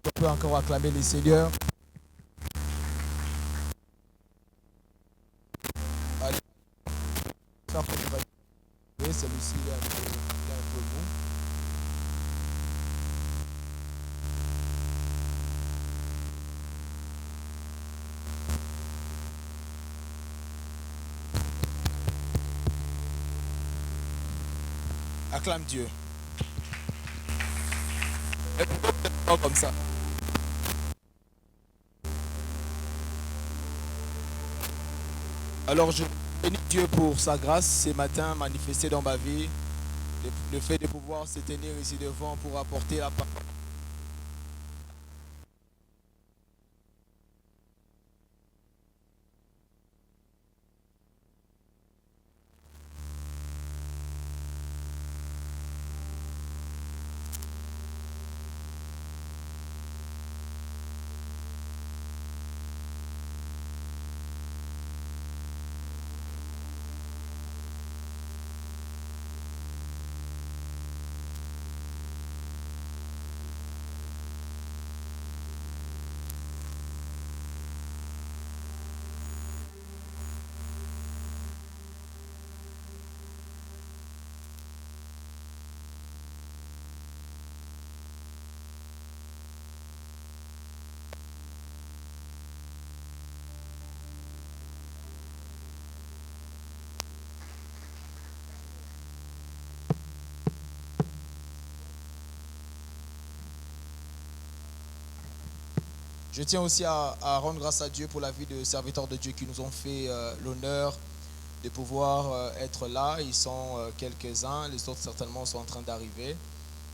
On peut encore acclamer les Seigneurs. Allez, ça faut que celui-ci il est un peu mou. Acclame Dieu. Et pourquoi vous êtes pas comme ça? Alors je bénis Dieu pour sa grâce ce matin manifestée dans ma vie. Le fait de pouvoir se tenir ici devant pour apporter la parole. Je tiens aussi à rendre grâce à Dieu pour la vie de serviteurs de Dieu qui nous ont fait l'honneur de pouvoir être là. Ils sont quelques-uns, les autres certainement sont en train d'arriver.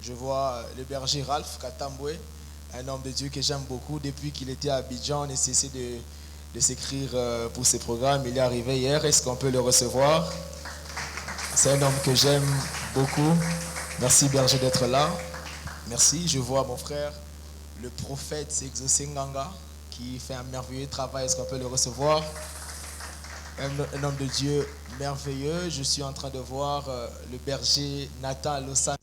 Je vois le berger Ralph Katambwe, un homme de Dieu que j'aime beaucoup. Depuis qu'il était à Abidjan, on a cessé de s'écrire pour ses programmes. Il est arrivé hier, est-ce qu'on peut le recevoir? C'est un homme que j'aime beaucoup. Merci berger d'être là. Merci, je vois mon frère le prophète Exaucé Nganga qui fait un merveilleux travail. Est-ce qu'on peut le recevoir? Un homme de Dieu merveilleux. Je suis en train de voir le berger Nathan Lossan.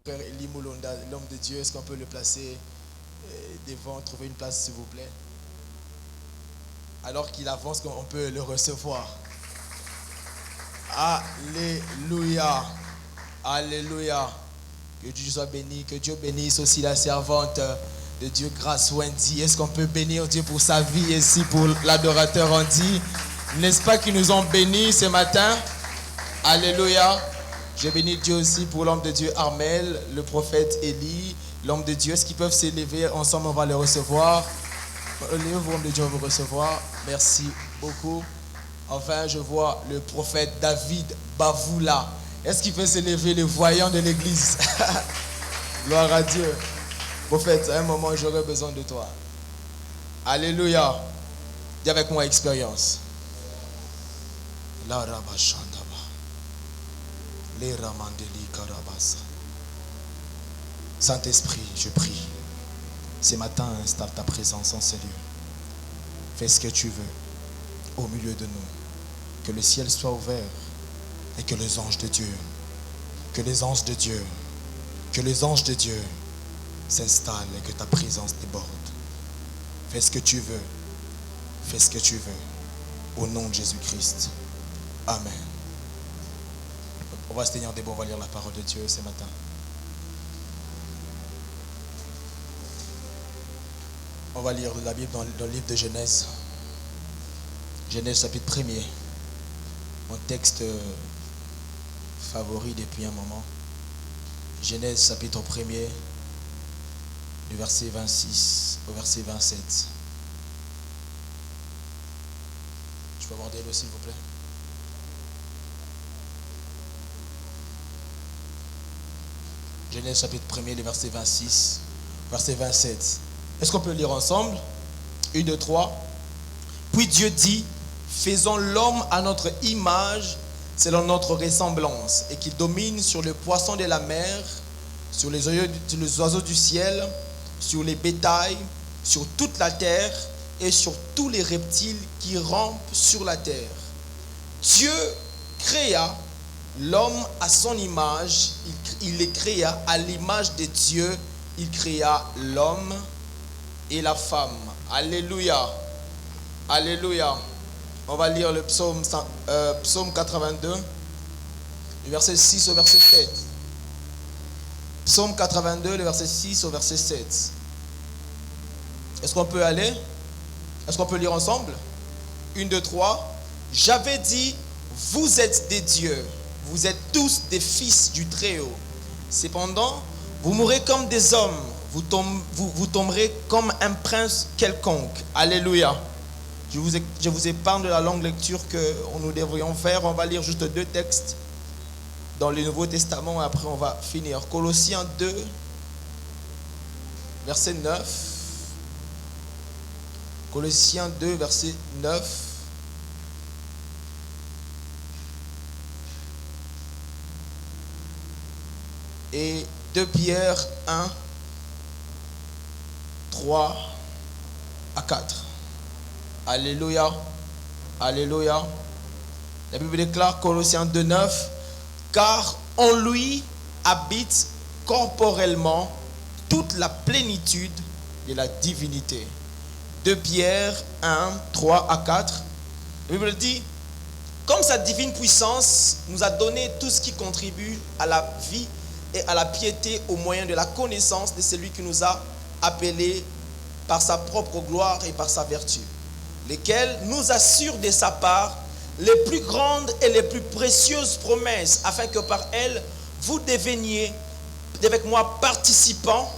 Frère Eli Moulonda, l'homme de Dieu, est-ce qu'on peut le placer devant, trouver une place s'il vous plaît? Alors qu'il avance, qu'on peut le recevoir. Alléluia. Alléluia. Que Dieu soit béni, que Dieu bénisse aussi la servante de Dieu, Grâce Wendy. Est-ce qu'on peut bénir Dieu pour sa vie ici, pour l'adorateur Andy? N'est-ce pas qu'ils nous ont bénis ce matin? Alléluia. Je bénis Dieu aussi pour l'homme de Dieu Armel, le prophète Élie, l'homme de Dieu. Est-ce qu'ils peuvent s'élever ensemble? On va le recevoir. Lève-vous, l'homme de Dieu, on va vous recevoir. Merci beaucoup. Enfin, je vois le prophète David Bavoula. Est-ce qu'il peut s'élever, le voyant de l'église? Gloire à Dieu. Prophète, à un moment, j'aurai besoin de toi. Alléluia. Dis avec moi, expérience. La Rabashandaba. Les Ramandeli Karabasa. Saint-Esprit, je prie. Ce matin, installe ta présence en ces lieux. Fais ce que tu veux au milieu de nous. Que le ciel soit ouvert et que les anges de Dieu, que les anges de Dieu, que les anges de Dieu s'installent et que ta présence déborde. Fais ce que tu veux. Fais ce que tu veux. Au nom de Jésus-Christ. Amen. On va se tenir debout, on va lire la parole de Dieu ce matin. On va lire la Bible dans le livre de Genèse. Genèse chapitre 1er. Mon texte favori depuis un moment. Genèse chapitre 1er, du verset 26 au verset 27. Je peux avoir des mots s'il vous plaît? Genèse chapitre 1er, le verset 26, verset 27. Est-ce qu'on peut lire ensemble? 1, 2, 3. Puis Dieu dit, faisons l'homme à notre image, selon notre ressemblance, et qu'il domine sur les poissons de la mer, sur les oiseaux du ciel, sur les bétails, sur toute la terre, et sur tous les reptiles qui rampent sur la terre. Dieu créa l'homme à son image, il les créa à l'image de Dieu, il créa l'homme et la femme. Alléluia. Alléluia. On va lire le psaume 82, du verset 6 au verset 7. Psaume 82, le verset 6 au verset 7. Est-ce qu'on peut aller? Est-ce qu'on peut lire ensemble? 1, 2, 3. J'avais dit, vous êtes des dieux, vous êtes tous des fils du Très-Haut. Cependant, vous mourrez comme des hommes, vous tomberez comme un prince quelconque. Alléluia. Je vous épargne de la longue lecture que nous devrions faire. On va lire juste 2 textes dans le Nouveau Testament et après on va finir. Colossiens 2, verset 9. Colossiens 2, verset 9. Et 2 Pierre 1, 3 à 4. Alléluia. Alléluia. La Bible déclare, Colossiens 2, 9, car en lui habite corporellement toute la plénitude de la divinité. 2 Pierre 1, 3 à 4. La Bible dit, comme sa divine puissance nous a donné tout ce qui contribue à la vie et à la piété au moyen de la connaissance de celui qui nous a appelés par sa propre gloire et par sa vertu, lesquels nous assurent de sa part les plus grandes et les plus précieuses promesses, afin que par elles, vous deveniez avec moi participants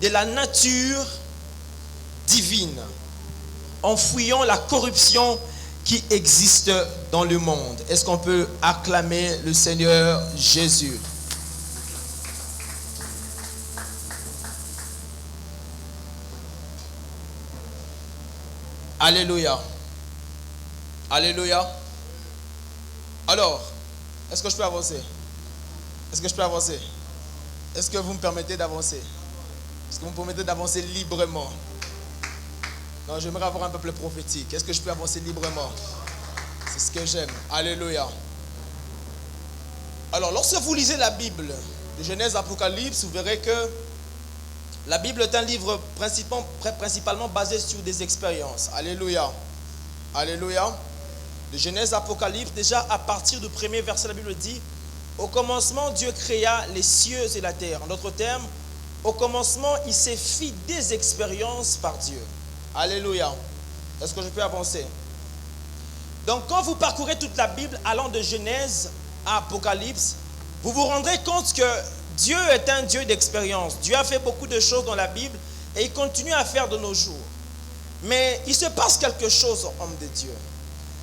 de la nature divine, en fuyant la corruption qui existe dans le monde. Est-ce qu'on peut acclamer le Seigneur Jésus? Alléluia. Alléluia. Alors, est-ce que je peux avancer? Est-ce que je peux avancer? Est-ce que vous me permettez d'avancer? Est-ce que vous me permettez d'avancer librement? Non, j'aimerais avoir un peu plus prophétique. Est-ce que je peux avancer librement? C'est ce que j'aime. Alléluia. Alors, lorsque vous lisez la Bible, de Genèse à Apocalypse, vous verrez que la Bible est un livre principalement basé sur des expériences. Alléluia. Alléluia. De Genèse à Apocalypse, déjà à partir du premier verset, la Bible dit, au commencement, Dieu créa les cieux et la terre. En d'autres termes, au commencement, il s'est fait des expériences par Dieu. Alléluia. Est-ce que je peux avancer? Donc, quand vous parcourez toute la Bible, allant de Genèse à Apocalypse, vous vous rendrez compte que Dieu est un Dieu d'expérience. Dieu a fait beaucoup de choses dans la Bible et il continue à faire de nos jours. Mais il se passe quelque chose, homme de Dieu.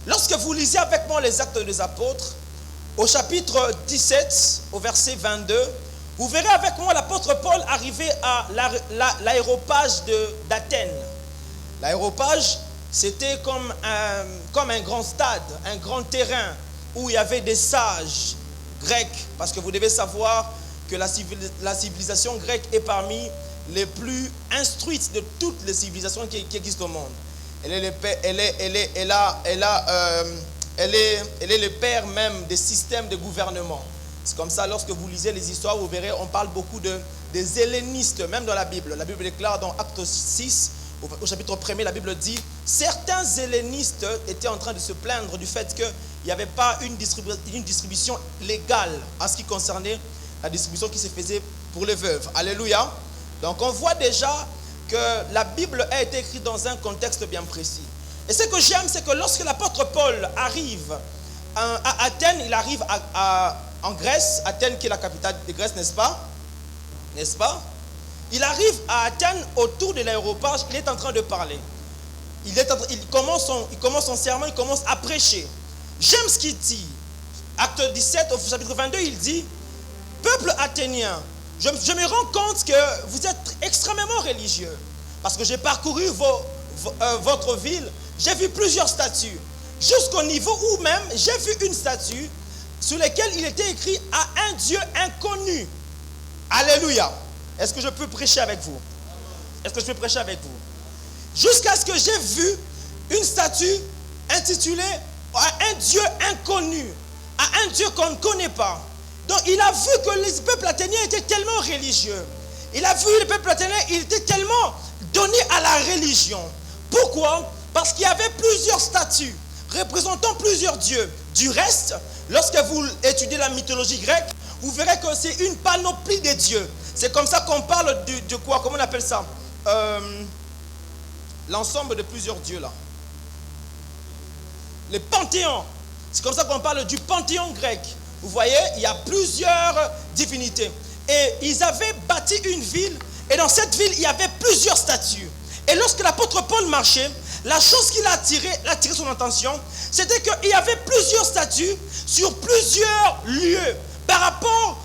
Lorsque vous lisez avec moi les Actes des Apôtres, au chapitre 17, au verset 22, vous verrez avec moi l'apôtre Paul arriver à l'aéropage d'Athènes. L'aéropage, c'était comme un grand stade, un grand terrain où il y avait des sages grecs. Parce que vous devez savoir que la civilisation grecque est parmi les plus instruites de toutes les civilisations qui existent au monde. Elle est le père même des systèmes de gouvernement. C'est comme ça, lorsque vous lisez les histoires, vous verrez, on parle beaucoup des hellénistes, même dans la Bible. La Bible déclare dans Acte 6, au chapitre 1er, la Bible dit, certains hellénistes étaient en train de se plaindre du fait qu'il n'y avait pas une distribution légale en ce qui concernait la distribution qui se faisait pour les veuves. Alléluia. Donc on voit déjà que la Bible a été écrite dans un contexte bien précis. Et ce que j'aime, c'est que lorsque l'apôtre Paul arrive à Athènes, il arrive en Grèce, Athènes qui est la capitale de Grèce, n'est-ce pas? N'est-ce pas? Il arrive à Athènes, autour de l'aéroport, il est en train de parler. Il commence son sermon, il commence à prêcher. J'aime ce qu'il dit. Acte 17, au chapitre 22, il dit, peuple athénien, je me rends compte que vous êtes extrêmement religieux. Parce que j'ai parcouru votre ville, j'ai vu plusieurs statues. Jusqu'au niveau où même j'ai vu une statue sur laquelle il était écrit à un Dieu inconnu. Alléluia. Est-ce que je peux prêcher avec vous? Est-ce que je peux prêcher avec vous? Jusqu'à ce que j'ai vu une statue intitulée à un Dieu inconnu, à un Dieu qu'on ne connaît pas. Donc il a vu que les peuples athéniens étaient tellement religieux. Il a vu les peuples athéniens, ils étaient tellement donnés à la religion. Pourquoi? Parce qu'il y avait plusieurs statues représentant plusieurs dieux. Du reste, lorsque vous étudiez la mythologie grecque, vous verrez que c'est une panoplie de dieux. C'est comme ça qu'on parle de quoi? Comment on appelle ça? L'ensemble de plusieurs dieux là. Les panthéons. C'est comme ça qu'on parle du panthéon grec. Vous voyez, il y a plusieurs divinités. Et ils avaient bâti une ville. Et dans cette ville, il y avait plusieurs statues. Et lorsque l'apôtre Paul marchait, la chose qui l'a attiré son attention, c'était qu'il y avait plusieurs statues sur plusieurs lieux par rapport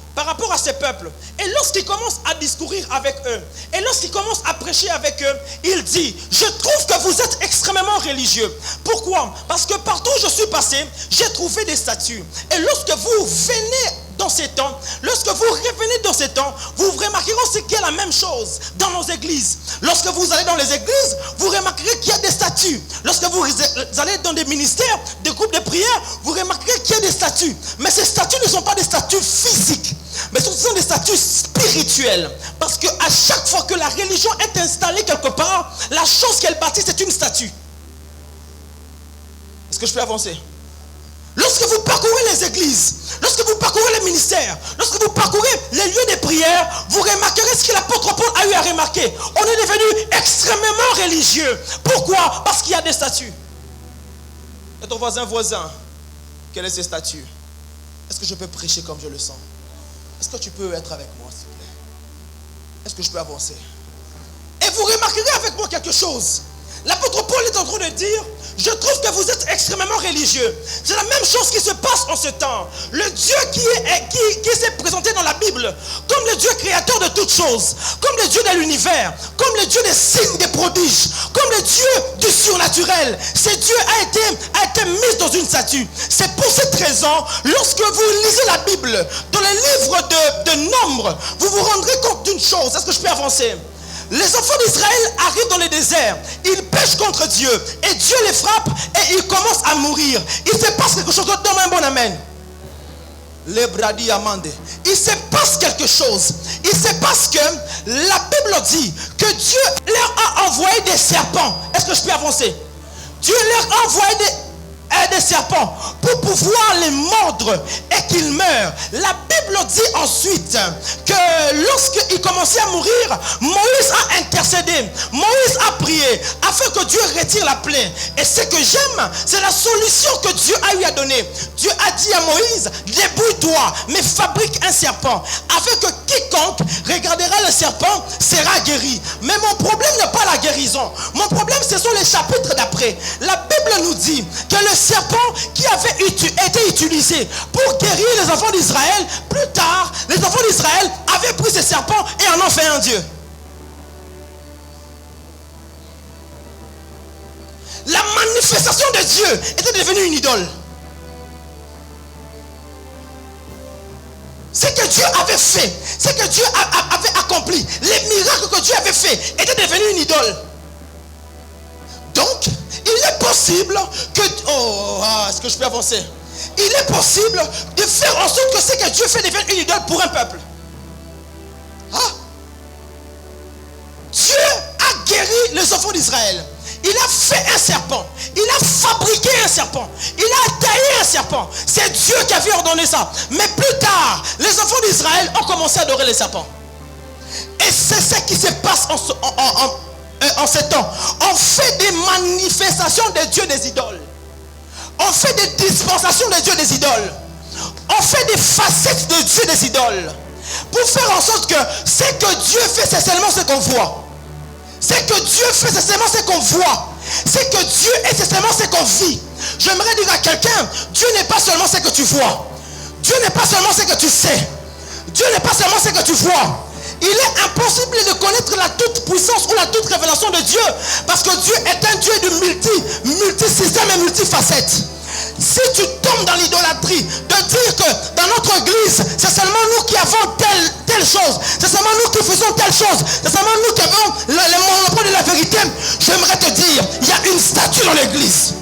à ces peuples. Et lorsqu'il commence à discourir avec eux, et lorsqu'il commence à prêcher avec eux, il dit, je trouve que vous êtes extrêmement religieux. Pourquoi? Parce que partout où je suis passé, j'ai trouvé des statues. Et lorsque vous venez dans ces temps, lorsque vous revenez dans ces temps, vous remarquerez aussi qu'il y a la même chose dans nos églises. Lorsque vous allez dans les églises, vous remarquerez qu'il y a des statues. Lorsque vous allez dans des ministères, des groupes de prière, vous remarquerez qu'il y a des statues. Mais ces statues ne sont pas des statues physiques, mais ce sont des statues spirituelles. Parce qu'à chaque fois que la religion est installée quelque part, la chose qu'elle bâtit, c'est une statue. Est-ce que je peux avancer? Lorsque vous parcourez les églises, lorsque vous parcourez les ministères, lorsque vous parcourez les lieux de prière, vous remarquerez ce que l'apôtre Paul a eu à remarquer. On est devenu extrêmement religieux. Pourquoi? Parce qu'il y a des statues. Et ton voisin, quelles sont ces statues? Est-ce que je peux prêcher comme je le sens? Est-ce que tu peux être avec moi, s'il te plaît? Est-ce que je peux avancer? Et vous remarquerez avec moi quelque chose. L'apôtre Paul est en train de dire, je trouve que vous êtes extrêmement religieux. C'est la même chose qui se passe en ce temps. Le Dieu qui s'est présenté dans la Bible comme le Dieu créateur de toutes choses, comme le Dieu de l'univers, comme le Dieu des signes, des prodiges, comme le Dieu du surnaturel. Ce Dieu a été mis dans une statue. C'est pour cette raison, lorsque vous lisez la Bible, dans les livres de Nombres, vous vous rendrez compte d'une chose. Est-ce que je peux avancer? Les enfants d'Israël arrivent dans le désert, ils pêchent contre Dieu et Dieu les frappe et ils commencent à mourir. Il se passe quelque chose, donne un bon amen. Les bradis amandés. Il se passe quelque chose. Il se passe que la Bible dit que Dieu leur a envoyé des serpents. Est-ce que je peux avancer? Dieu leur a envoyé des serpents pour pouvoir les mordre et qu'ils meurent. La Bible dit ensuite que lorsqu'ils commençaient à mourir, Moïse a intercédé, Moïse a prié afin que Dieu retire la plaie. Et ce que j'aime, c'est la solution que Dieu a eu à donner. Dieu a dit à Moïse, débrouille-toi, mais fabrique un serpent afin que quiconque regardera le serpent sera guéri. Mais mon problème n'est pas la guérison. Mon problème, ce sont les chapitres d'après. La Bible nous dit que le serpent qui avait été utilisé pour guérir les enfants d'Israël, plus tard, les enfants d'Israël avaient pris ce serpent et en ont fait un dieu. La manifestation de Dieu était devenue une idole. Ce que Dieu avait fait, ce que Dieu avait accompli, les miracles que Dieu avait fait étaient devenus une idole. Donc, il est possible que... est-ce que je peux avancer? Il est possible de faire en sorte que ce que Dieu fait devienne une idole pour un peuple. Dieu a guéri les enfants d'Israël. Il a fait un serpent. Il a fabriqué un serpent. Il a taillé un serpent. C'est Dieu qui avait ordonné ça. Mais plus tard, les enfants d'Israël ont commencé à adorer les serpents. Et c'est ce qui se passe en ce temps. On fait des manifestations de Dieu des idoles. On fait des dispensations de Dieu des idoles. On fait des facettes de Dieu des idoles. Pour faire en sorte que ce que Dieu fait, c'est seulement ce qu'on voit. Ce que Dieu fait, c'est seulement ce qu'on voit. Ce que Dieu est, c'est seulement ce qu'on vit. J'aimerais dire à quelqu'un, Dieu n'est pas seulement ce que tu vois. Dieu n'est pas seulement ce que tu sais. Dieu n'est pas seulement ce que tu vois. Il est impossible de connaître la toute puissance ou la toute révélation de Dieu. Parce que Dieu est un Dieu de multi-système et multifacette. Si tu tombes dans l'idolâtrie de dire que dans notre église, c'est seulement nous qui avons telle chose, c'est seulement nous qui faisons telle chose, c'est seulement nous qui avons le monopole de la vérité, j'aimerais te dire, il y a une statue dans l'église.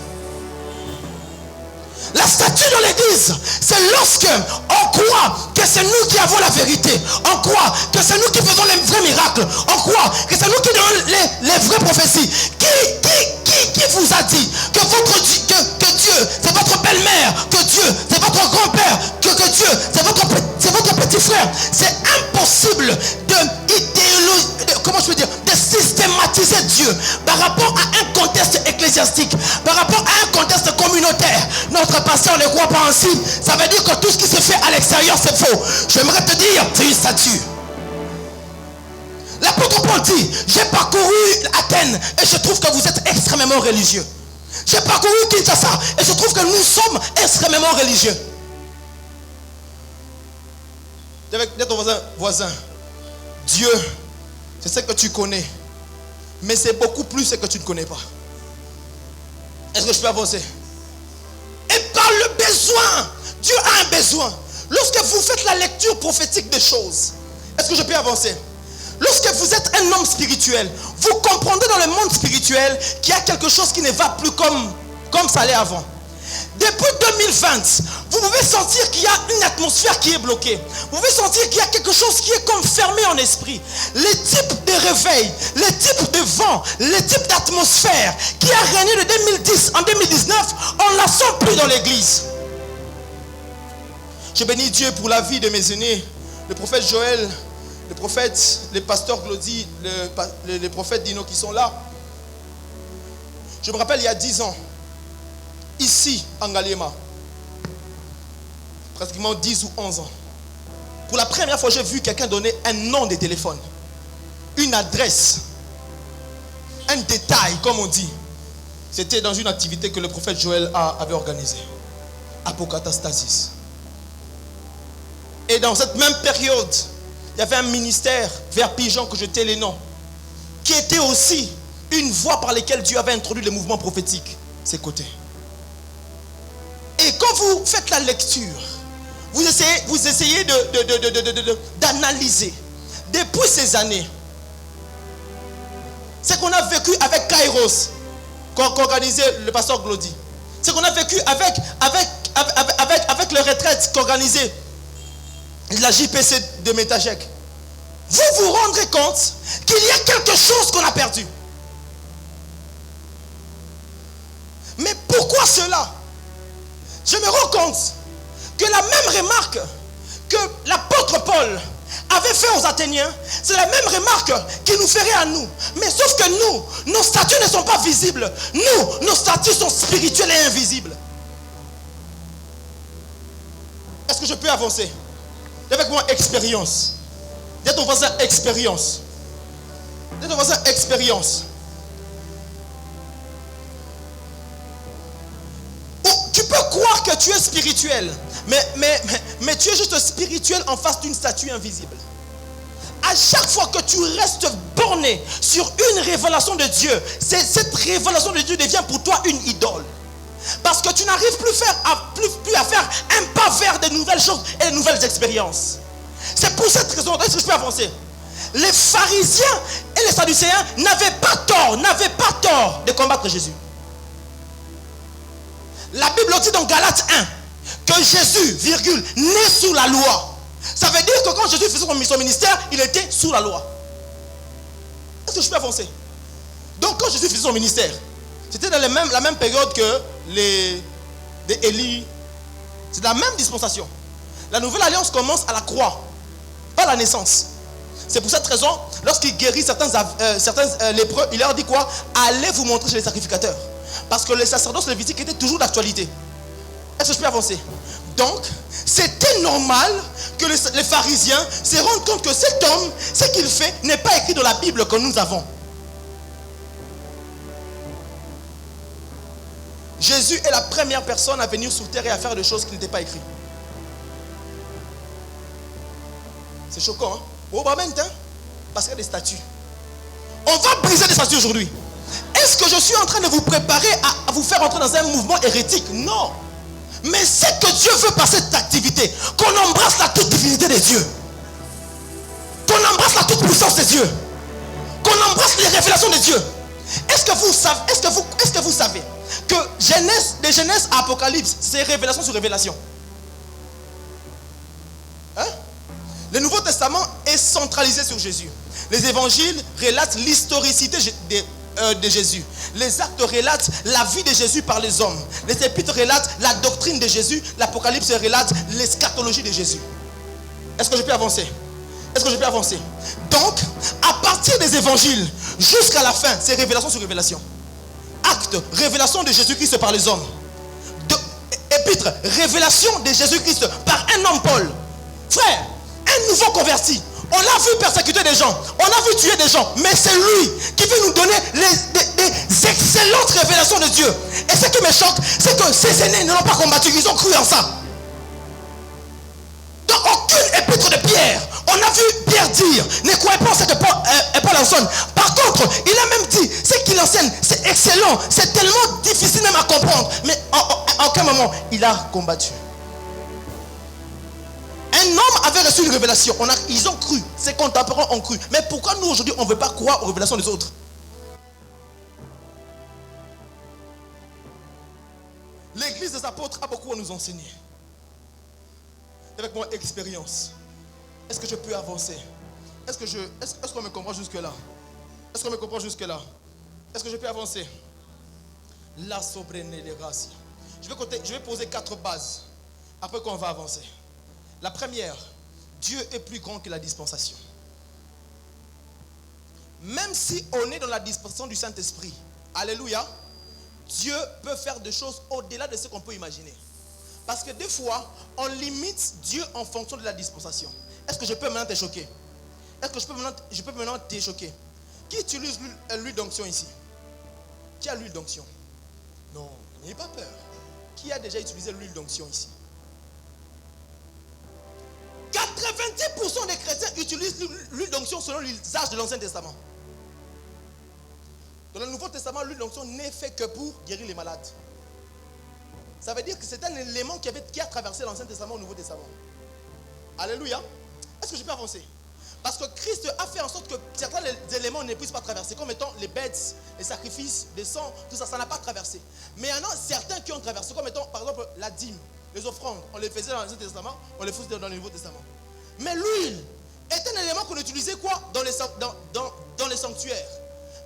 La statue dans l'église, c'est lorsque on croit que c'est nous qui avons la vérité. On croit que c'est nous qui faisons les vrais miracles. On croit que c'est nous qui donnons les vraies prophéties. Qui vous a dit que Dieu, c'est votre belle-mère, que Dieu, c'est votre grand-père, que Dieu, c'est votre petit frère? C'est impossible de systématiser Dieu par rapport à un contexte ecclésiastique, par rapport à un contexte communautaire. Notre pasteur ne croit pas ainsi. Ça veut dire que tout ce qui se fait à l'extérieur, c'est faux. J'aimerais te dire, c'est une statue. L'apôtre Paul dit, j'ai parcouru Athènes et je trouve que vous êtes extrêmement religieux. J'ai parcouru Kinshasa et je trouve que nous sommes extrêmement religieux. Dis ton voisin, Dieu, c'est ce que tu connais, mais c'est beaucoup plus ce que tu ne connais pas. Est-ce que je peux avancer? Et par le besoin, Dieu a un besoin. Lorsque vous faites la lecture prophétique des choses, est-ce que je peux avancer? Lorsque vous êtes un homme spirituel, vous comprenez dans le monde spirituel qu'il y a quelque chose qui ne va plus comme ça allait avant. Depuis 2020, vous pouvez sentir qu'il y a une atmosphère qui est bloquée. Vous pouvez sentir qu'il y a quelque chose qui est comme fermé en esprit. Les types de réveil, les types de vent, les types d'atmosphère qui a régné de 2010 en 2019, on ne la sent plus dans l'église. Je bénis Dieu pour la vie de mes aînés, le prophète Joël, le prophète, les pasteurs Glody, les prophètes Dino qui sont là. Je me rappelle il y a 10 ans, ici en Ngaliema, pratiquement 10 ou 11 ans, pour la première fois j'ai vu quelqu'un donner un nom de téléphone, une adresse, un détail comme on dit. C'était dans une activité que le prophète Joël avait organisée, Apocatastasis. Et dans cette même période, il y avait un ministère vers Pigeon que je tais les noms, qui était aussi une voie par laquelle Dieu avait introduit le mouvement prophétique, ses côtés. Et quand vous faites la lecture, vous essayez d'analyser depuis ces années ce qu'on a vécu avec Kairos, qu'organisait le pasteur Glody, ce qu'on a vécu avec le retraite qu'organisait la JPC de Métajek. Vous vous rendrez compte qu'il y a quelque chose qu'on a perdu. Mais pourquoi cela? Je me rends compte que la même remarque que l'apôtre Paul avait fait aux Athéniens, c'est la même remarque qu'il nous ferait à nous. Mais sauf que nous, nos statuts ne sont pas visibles. Nous, nos statuts sont spirituels et invisibles. Est-ce que je peux avancer? Avec moi, expérience. Dis à ton voisin, expérience. Dis à ton voisin, expérience. Tu peux croire que tu es spirituel, mais tu es juste spirituel en face d'une statue invisible. À chaque fois que tu restes borné sur une révélation de Dieu, cette révélation de Dieu devient pour toi une idole. Parce que tu n'arrives plus à faire un pas vers de nouvelles choses et de nouvelles expériences. C'est pour cette raison, est-ce que je peux avancer? Les pharisiens et les sadducéens n'avaient pas tort de combattre Jésus. La Bible dit dans Galates 1 que Jésus, naît sous la loi. Ça veut dire que quand Jésus faisait son ministère, il était sous la loi. Est-ce que je peux avancer? Donc quand Jésus faisait son ministère, c'était dans la même période que les Élie. C'est la même dispensation. La nouvelle alliance commence à la croix, pas à la naissance. C'est pour cette raison, lorsqu'il guérit certains lépreux, il leur dit quoi? Allez vous montrer chez les sacrificateurs. Parce que les sacerdoces lévitiques étaient toujours d'actualité. Est-ce que je peux avancer? Donc, c'était normal que les pharisiens se rendent compte que cet homme, ce qu'il fait, n'est pas écrit dans la Bible que nous avons. Jésus est la première personne à venir sur terre et à faire des choses qui n'étaient pas écrites. C'est choquant, hein? Oh, bah, maintenant, parce qu'il y a des statues. On va briser des statues aujourd'hui. Est-ce que je suis en train de vous préparer à vous faire entrer dans un mouvement hérétique? Non. Mais c'est que Dieu veut par cette activité qu'on embrasse la toute divinité de Dieu, qu'on embrasse la toute puissance de Dieu, qu'on embrasse les révélations de Dieu. Est-ce que vous savez que de Genèse à Apocalypse, c'est révélation sur révélation? Hein? Le Nouveau Testament est centralisé sur Jésus. Les évangiles relatent l'historicité de Jésus. Les actes relatent la vie de Jésus par les hommes. Les épîtres relatent la doctrine de Jésus. L'Apocalypse relate l'eschatologie de Jésus. Est-ce que je peux avancer? Est-ce que je peux avancer? Donc, à partir des évangiles jusqu'à la fin, c'est révélation sur révélation. Actes, révélation de Jésus-Christ par les hommes. Épîtres, révélation de Jésus-Christ par un homme Paul. Frère, un nouveau converti. On l'a vu persécuter des gens, on a vu tuer des gens, mais c'est lui qui veut nous donner des excellentes révélations de Dieu. Et ce qui me choque, c'est que ces aînés ne l'ont pas combattu, ils ont cru en ça. Dans aucune épître de Pierre, on a vu Pierre dire, ne croyez pas en ce que Paul enseigne. Par contre, il a même dit, ce qu'il enseigne, c'est excellent, c'est tellement difficile même à comprendre. Mais à aucun moment, il a combattu. Un homme avait reçu une révélation. Ils ont cru. Ses contemporains ont cru. Mais pourquoi nous aujourd'hui on ne veut pas croire aux révélations des autres? L'église des apôtres a beaucoup à nous enseigner. Avec mon expérience, est-ce que je peux avancer? Est-ce qu'on me comprend jusque-là? Est-ce qu'on me comprend jusque-là? Est-ce que je peux avancer? La sobrene les races. Je vais poser 4 bases. Après qu'on va avancer. La première, Dieu est plus grand que la dispensation. Même si on est dans la dispensation du Saint-Esprit, alléluia, Dieu peut faire des choses au-delà de ce qu'on peut imaginer. Parce que des fois, on limite Dieu en fonction de la dispensation. Est-ce que je peux maintenant te choquer? Est-ce que je peux maintenant te choquer? Qui utilise l'huile d'onction ici? Qui a l'huile d'onction? Non, n'ayez pas peur. Qui a déjà utilisé l'huile d'onction ici? 90% des chrétiens utilisent l'huile d'onction selon l'usage de l'Ancien Testament. Dans le Nouveau Testament, l'huile d'onction n'est fait que pour guérir les malades. Ça veut dire que c'est un élément qui a traversé l'Ancien Testament au Nouveau Testament. Alléluia. Est-ce que je peux avancer? Parce que Christ a fait en sorte que certains éléments ne puissent pas traverser, comme étant les bêtes, les sacrifices, les sangs, tout ça, ça n'a pas traversé. Mais il y en a certains qui ont traversé, comme étant par exemple la dîme, les offrandes. On les faisait dans l'Ancien Testament, on les faisait dans le Nouveau Testament. Mais l'huile est un élément qu'on utilisait quoi? Dans les sanctuaires.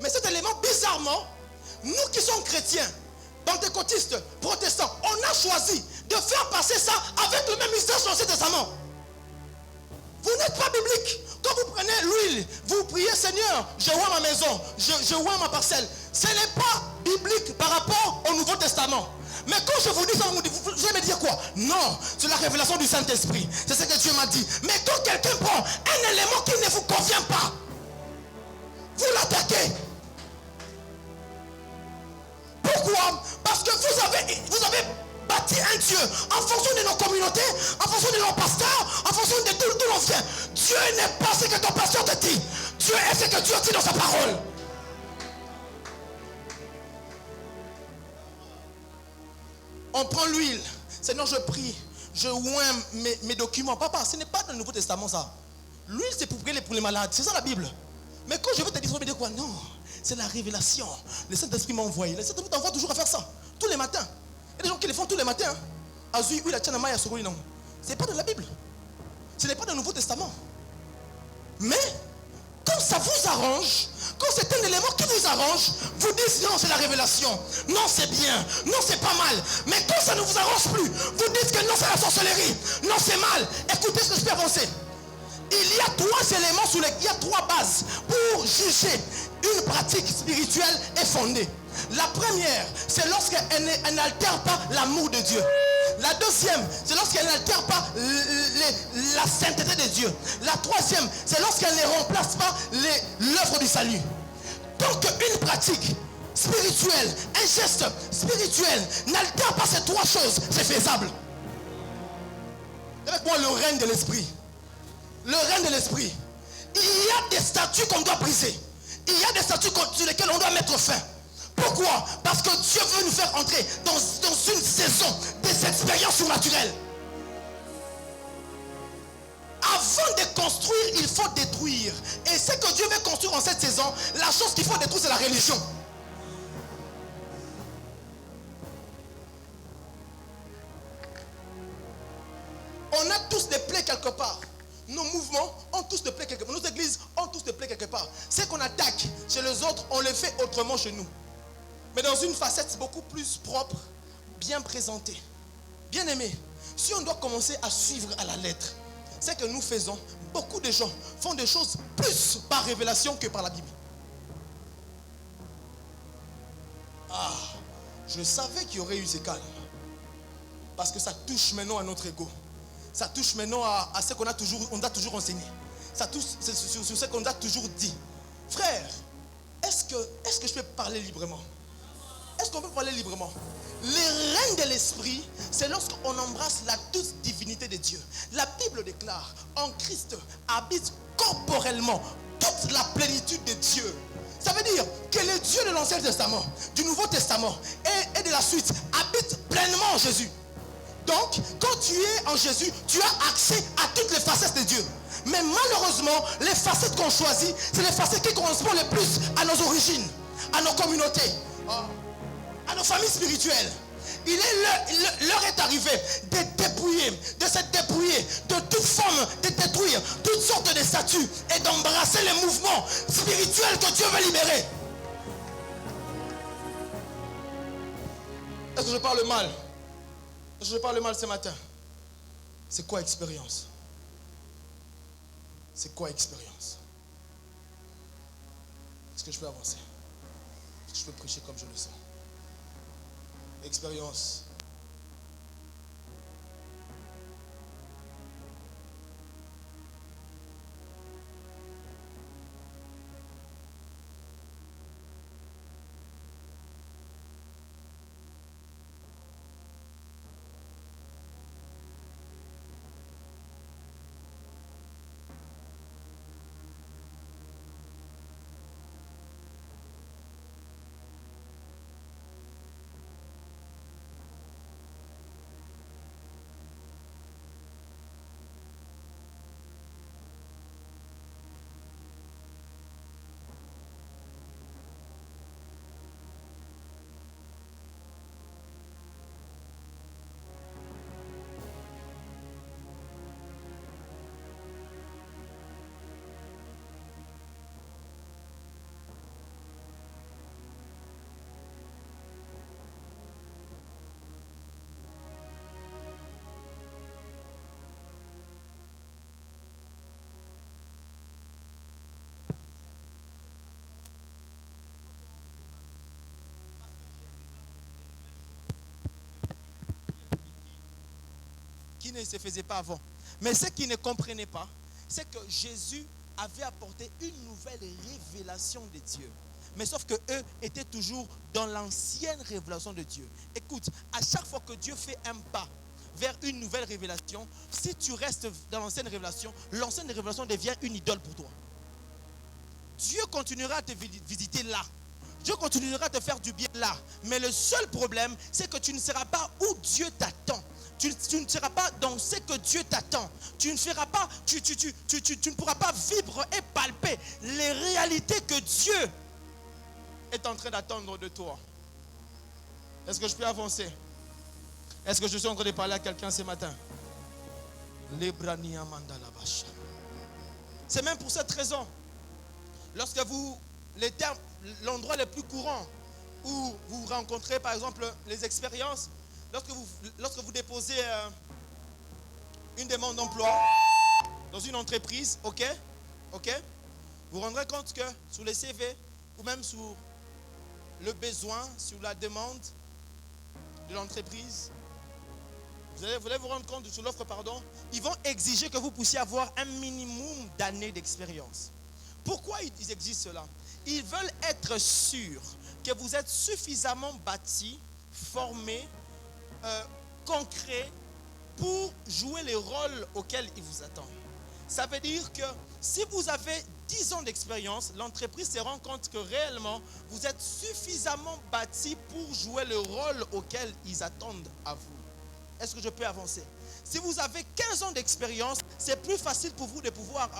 Mais cet élément, bizarrement, nous qui sommes chrétiens, pentecôtistes, protestants, on a choisi de faire passer ça avec le même usage dans l'Ancien Testament. Vous n'êtes pas biblique. Quand vous prenez l'huile, vous priez, Seigneur, je vois ma maison, je vois ma parcelle. Ce n'est pas biblique par rapport au Nouveau Testament. Mais quand je vous dis ça, vous allez me dire quoi? Non, c'est la révélation du Saint-Esprit. C'est ce que Dieu m'a dit. Mais quand quelqu'un prend un élément qui ne vous convient pas, vous l'attaquez. Pourquoi? Parce que vous avez bâti un Dieu en fonction de nos communautés, en fonction de nos pasteurs, en fonction de d'où l'on vient. Dieu n'est pas ce que ton pasteur te dit. Dieu est ce que Dieu dit dans sa parole. On prend l'huile. Seigneur, je prie. Je oins mes documents. Papa, ce n'est pas dans le Nouveau Testament ça. L'huile, c'est pour prier pour les malades. C'est ça la Bible. Mais quand je veux te dire, tu vas me dire quoi? Non, c'est la révélation. Le Saint-Esprit m'a envoyé. Le Saint-Esprit t'envoie toujours à faire ça. Tous les matins. Il y a des gens qui le font tous les matins. Azui, oui, la tienne à ce non. Ce n'est pas dans la Bible. Ce n'est pas dans le Nouveau Testament. Mais, quand ça vous arrange, Quand c'est un élément qui vous arrange, vous dites non, c'est la révélation. Non, c'est bien. Non, c'est pas mal. Mais quand ça ne vous arrange plus, vous dites que non, c'est la sorcellerie. Non, c'est mal. Écoutez ce que je peux avancer. Il y a 3 éléments il y a 3 bases pour juger une pratique spirituelle est fondée. La première, c'est lorsqu'elle n'altère pas l'amour de Dieu. La deuxième, c'est lorsqu'elle n'altère pas la sainteté de Dieu. La troisième, c'est lorsqu'elle ne remplace pas l'œuvre du salut. Donc une pratique spirituelle, un geste spirituel n'altère pas ces 3 choses, c'est faisable. Avec moi, le règne de l'esprit. Le règne de l'esprit. Il y a des statuts qu'on doit briser. Il y a des statuts sur lesquels on doit mettre fin. Pourquoi? Parce que Dieu veut nous faire entrer dans une saison des expériences surnaturelles. Avant de construire, il faut détruire. Et ce que Dieu veut construire en cette saison, la chose qu'il faut détruire, c'est la religion. On a tous des plaies quelque part. Nos mouvements ont tous des plaies quelque part. Nos églises ont tous des plaies quelque part. Ce qu'on attaque chez les autres, on le fait autrement chez nous. Mais dans une facette beaucoup plus propre, bien présentée. Bien aimé, si on doit commencer à suivre à la lettre, c'est que nous faisons, beaucoup de gens font des choses plus par révélation que par la Bible. Ah, je savais qu'il y aurait eu ces calmes. Parce que ça touche maintenant à notre ego. Ça touche maintenant à ce qu'on a toujours enseigné. Ça touche sur ce qu'on a toujours dit. Frère, est-ce que je peux parler librement? Est-ce qu'on peut parler librement? Le règne de l'esprit, c'est lorsqu'on embrasse la toute divinité de Dieu. La Bible déclare, en Christ habite corporellement toute la plénitude de Dieu. Ça veut dire que le Dieu de l'Ancien Testament, du Nouveau Testament et de la suite habite pleinement en Jésus. Donc, quand tu es en Jésus, tu as accès à toutes les facettes de Dieu. Mais malheureusement, les facettes qu'on choisit, c'est les facettes qui correspondent le plus à nos origines, à nos communautés, à nos familles spirituelles. L'heure est arrivée de dépouiller, de se dépouiller de toute forme, de détruire toutes sortes de statuts et d'embrasser les mouvements spirituels que Dieu veut libérer. Est-ce que je parle mal? Je parle mal ce matin. C'est quoi expérience? C'est quoi expérience? Est-ce que je peux avancer? Est-ce que je peux prêcher comme je le sens? Expérience. Qui ne se faisait pas avant. Mais ce qu'ils ne comprenaient pas, c'est que Jésus avait apporté une nouvelle révélation de Dieu. Mais sauf que eux étaient toujours dans l'ancienne révélation de Dieu. Écoute, à chaque fois que Dieu fait un pas vers une nouvelle révélation, si tu restes dans l'ancienne révélation devient une idole pour toi. Dieu continuera à te visiter là. Dieu continuera à te faire du bien là. Mais le seul problème, c'est que tu ne seras pas où Dieu t'attend. Tu ne seras pas dans ce que Dieu t'attend. Tu ne feras pas, tu ne pourras pas vivre et palper les réalités que Dieu est en train d'attendre de toi. Est-ce que je peux avancer? Est-ce que je suis en train de parler à quelqu'un ce matin? C'est même pour cette raison. Lorsque vous l'endroit le plus courant où vous rencontrez par exemple les expériences, lorsque vous déposez une demande d'emploi dans une entreprise, ok, vous vous rendrez compte que sur les CV ou même sur le besoin, sur la demande de l'entreprise, vous allez vous rendre compte sur l'offre, ils vont exiger que vous puissiez avoir un minimum d'années d'expérience. Pourquoi ils exigent cela? Ils veulent être sûrs que vous êtes suffisamment bâti, formé, concret pour jouer les rôles auxquels ils vous attendent. Ça veut dire que si vous avez 10 ans d'expérience, l'entreprise se rend compte que réellement vous êtes suffisamment bâti pour jouer le rôle auquel ils attendent à vous. Est-ce que je peux avancer? Si vous avez 15 ans d'expérience, c'est plus facile pour vous de pouvoir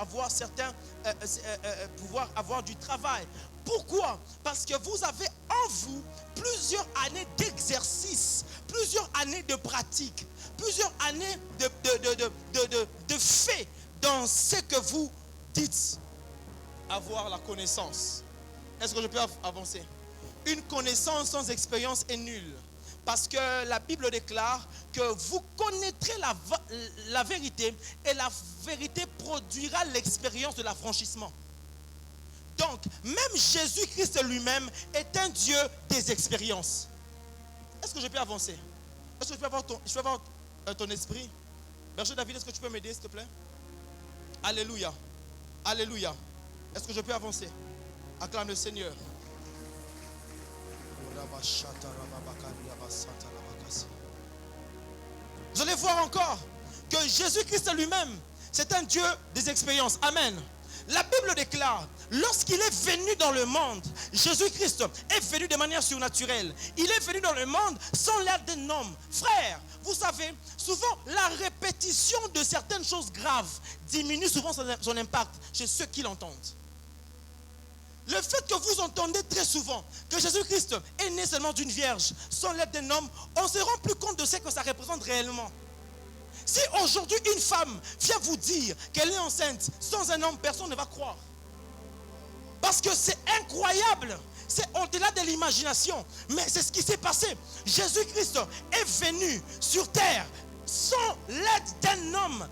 avoir du travail. Pourquoi? Parce que vous avez en vous plusieurs années d'exercice, plusieurs années de pratique, plusieurs années de fait dans ce que vous dites avoir la connaissance. Est-ce que je peux avancer? Une connaissance sans expérience est nulle. Parce que la Bible déclare que vous connaîtrez la vérité et la vérité produira l'expérience de l'affranchissement. Donc, même Jésus-Christ lui-même est un Dieu des expériences. Est-ce que je peux avancer? Est-ce que je peux avoir ton esprit? Berger David, est-ce que tu peux m'aider, s'il te plaît? Alléluia. Alléluia. Est-ce que je peux avancer? Acclame le Seigneur. Vous allez voir encore que Jésus-Christ lui-même, c'est un Dieu des expériences. Amen. La Bible déclare, lorsqu'il est venu dans le monde, Jésus-Christ est venu de manière surnaturelle. Il est venu dans le monde sans l'aide d'un homme. Frère, vous savez, souvent la répétition de certaines choses graves diminue souvent son impact chez ceux qui l'entendent. Le fait que vous entendez très souvent que Jésus-Christ est né seulement d'une vierge, sans l'aide d'un homme, on se rend plus compte de ce que ça représente réellement. Si aujourd'hui une femme vient vous dire qu'elle est enceinte sans un homme, personne ne va croire. Parce que c'est incroyable. C'est au-delà de l'imagination. Mais c'est ce qui s'est passé. Jésus-Christ est venu sur terre sans l'aide d'un homme.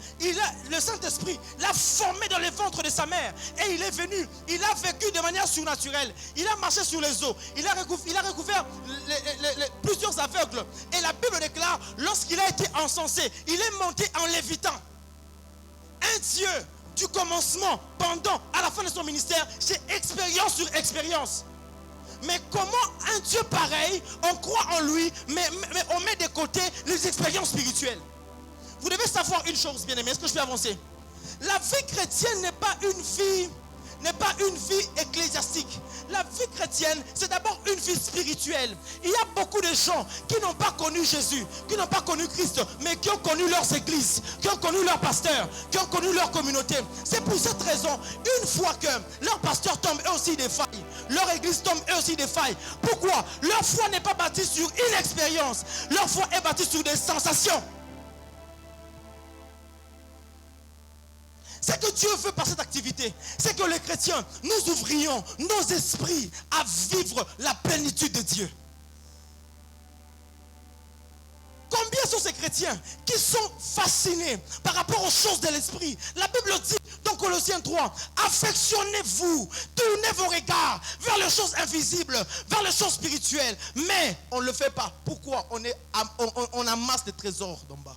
Le Saint-Esprit l'a formé dans le ventre de sa mère. Et il est venu. Il a vécu de manière surnaturelle. Il a marché sur les eaux. Il a recouvert plusieurs aveugles. Et la Bible déclare, lorsqu'il a été encensé, il est monté en lévitant. Un Dieu du commencement, pendant, à la fin de son ministère, c'est expérience sur expérience. Mais comment un Dieu pareil, on croit en lui, mais on met de côté les expériences spirituelles? Vous devez savoir une chose, bien-aimés. Est-ce que je peux avancer? La vie chrétienne n'est pas une vie ecclésiastique. La vie chrétienne, c'est d'abord une vie spirituelle. Il y a beaucoup de gens qui n'ont pas connu Jésus, qui n'ont pas connu Christ, mais qui ont connu leurs églises, qui ont connu leurs pasteurs, qui ont connu leur communauté. C'est pour cette raison, une fois que leur pasteur tombe, eux aussi des failles. Leur église tombe, eux aussi des failles. Pourquoi? Leur foi n'est pas bâtie sur une expérience. Leur foi est bâtie sur des sensations. Ce que Dieu veut par cette activité, c'est que les chrétiens, nous ouvrions nos esprits à vivre la plénitude de Dieu. Combien sont ces chrétiens qui sont fascinés par rapport aux choses de l'esprit? La Bible dit dans Colossiens 3, affectionnez-vous, tournez vos regards vers les choses invisibles, vers les choses spirituelles. Mais on ne le fait pas. Pourquoi? On amasse des trésors d'en bas.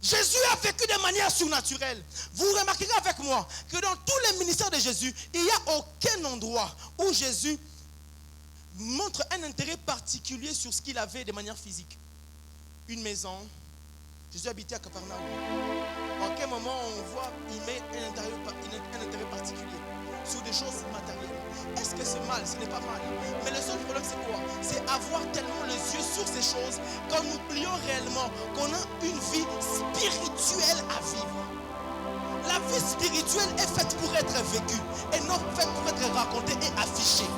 Jésus a vécu de manière surnaturelle. Vous remarquerez avec moi que dans tous les ministères de Jésus, il n'y a aucun endroit où Jésus montre un intérêt particulier sur ce qu'il avait de manière physique. Une maison. Jésus habitait à Capernaum. En quel moment on voit il met un intérêt particulier sur des choses matérielles? Est-ce que c'est mal? Ce n'est pas mal. Mais le seul problème c'est quoi? C'est avoir tellement les yeux sur ces choses qu'on oublie réellement qu'on a une vie spirituelle à vivre. La vie spirituelle est faite pour être vécue et non faite pour être racontée et affichée.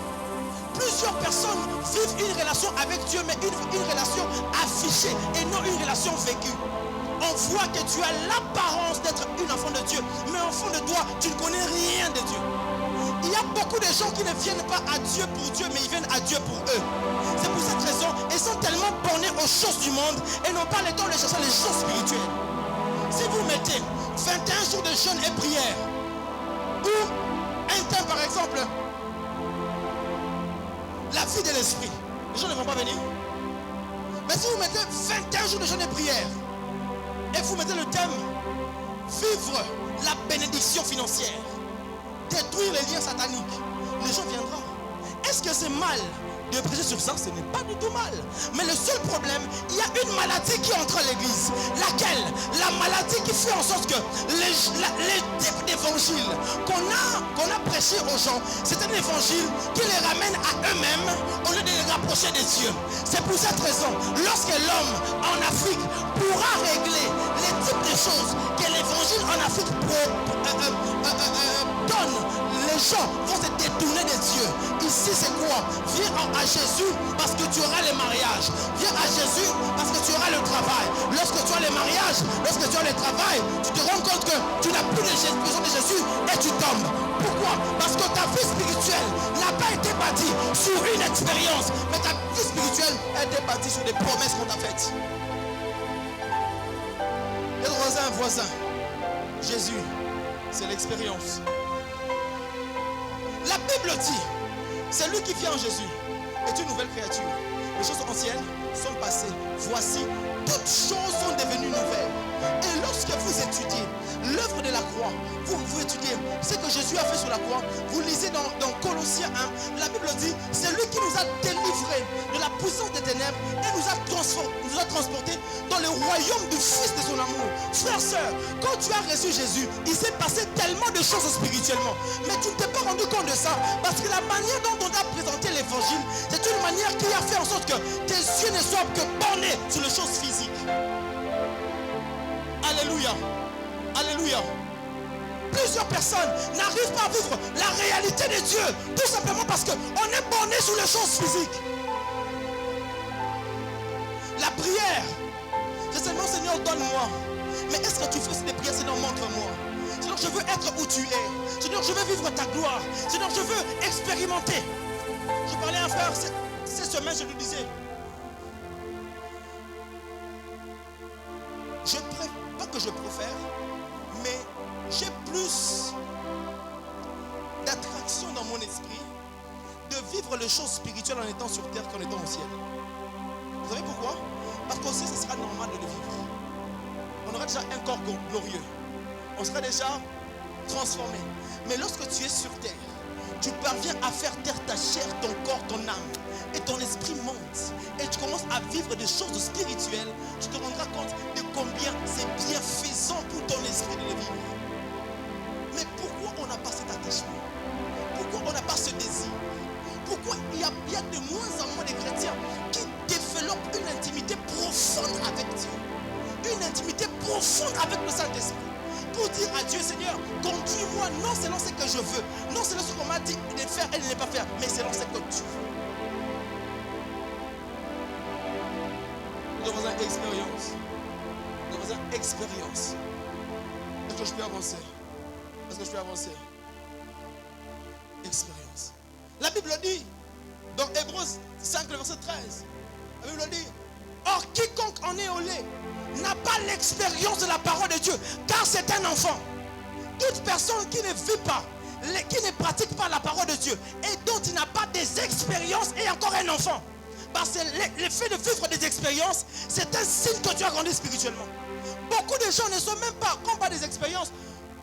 Plusieurs personnes vivent une relation avec Dieu, mais une relation affichée et non une relation vécue. On voit que tu as l'apparence d'être une enfant de Dieu, mais au fond de toi, tu ne connais rien de Dieu. Il y beaucoup de gens qui ne viennent pas à Dieu pour Dieu, mais ils viennent à Dieu pour eux. C'est pour cette raison, ils sont tellement bornés aux choses du monde et n'ont pas le temps de chercher les choses spirituelles. Si vous mettez 21 jours de jeûne et prière, ou un temps par exemple, la vie de l'esprit, les gens ne vont pas venir. Mais si vous mettez 21 jours de jeûne et prière, et vous mettez le thème vivre la bénédiction financière, détruire les liens sataniques, les gens viendront. Est-ce que c'est mal de prêcher sur ça? Ce n'est pas du tout mal. Mais le seul problème, il y a une maladie qui entre à l'église. Laquelle? La maladie qui fait en sorte que les types d'évangile qu'on a prêché aux gens, c'est un évangile qui les ramène à eux-mêmes au lieu de les rapprocher des cieux. C'est pour cette raison, lorsque l'homme en Afrique pourra régler les types de choses que l'évangile en Afrique donne, les gens vont se détourner des dieux. Ici c'est quoi? Viens à Jésus parce que tu auras les mariages. Viens à Jésus parce que tu auras le travail. Lorsque tu as les mariages, lorsque tu as le travail, tu te rends compte que tu n'as plus besoin de Jésus et tu tombes. Pourquoi? Parce que ta vie spirituelle n'a pas été bâtie sur une expérience, mais ta vie spirituelle a été bâtie sur des promesses qu'on t'a faites. Et le voisin, Jésus, c'est l'expérience. La Bible dit, celui qui vient en Jésus est une nouvelle créature. Les choses anciennes sont passées. Voici, toutes choses sont devenues nouvelles. Et lorsque vous étudiez l'œuvre de la croix, vous étudiez ce que Jésus a fait sur la croix, vous lisez dans Colossiens 1, la Bible dit, c'est lui qui nous a délivrés de la puissance des ténèbres et nous a transportés dans le royaume du Fils de son amour. Frères, sœurs, quand tu as reçu Jésus, il s'est passé tellement de choses spirituellement, mais tu ne t'es pas rendu compte de ça, parce que la manière dont on a présenté l'évangile, c'est une manière qui a fait en sorte que tes yeux ne soient que bornés sur les choses physiques. Alléluia. Alléluia. Plusieurs personnes n'arrivent pas à vivre la réalité de Dieu, tout simplement parce qu'on est borné sur les choses physiques. La prière, c'est seulement Seigneur, donne-moi. Mais est-ce que tu fais des prières? Seigneur, montre-moi. Seigneur, je veux être où tu es. Seigneur, je veux vivre ta gloire. Seigneur, je veux expérimenter. Je parlais à un frère cette semaine, je lui disais, pas que je préfère, mais j'ai plus d'attraction dans mon esprit de vivre les choses spirituelles en étant sur terre qu'en étant au ciel. Vous savez pourquoi? Parce qu'au ciel, ce sera normal de le vivre. On aura déjà un corps glorieux. On sera déjà transformé. Mais lorsque tu es sur terre, tu parviens à faire taire ta chair, ton corps, ton âme. Et ton esprit monte. Et tu commences à vivre des choses spirituelles. Tu te rendras compte de combien c'est bienfaisant pour ton esprit de le vivre. Mais pourquoi on n'a pas cet attachement? Pourquoi on n'a pas ce désir? Pourquoi il y a de moins en moins de chrétiens qui développent une intimité profonde avec Dieu? Une intimité profonde avec le Saint-Esprit. Pour dire à Dieu, Seigneur, conduis-moi non selon ce que je veux, non selon ce qu'on m'a dit de faire et de ne pas faire, mais selon ce que tu veux. Nous avons une expérience. Nous avons une expérience. Est-ce que je peux avancer? Est-ce que je peux avancer? Expérience. La Bible dit, dans Hébreux 5, le verset 13, la Bible dit, or quiconque en est au lait n'a pas l'expérience de la parole de Dieu, car c'est un enfant. Toute personne qui ne vit pas, qui ne pratique pas la parole de Dieu et dont il n'a pas des expériences est encore un enfant. Parce que le fait de vivre des expériences, c'est un signe que tu as grandi spirituellement. Beaucoup de gens ne sont même pas, quand on parle des expériences,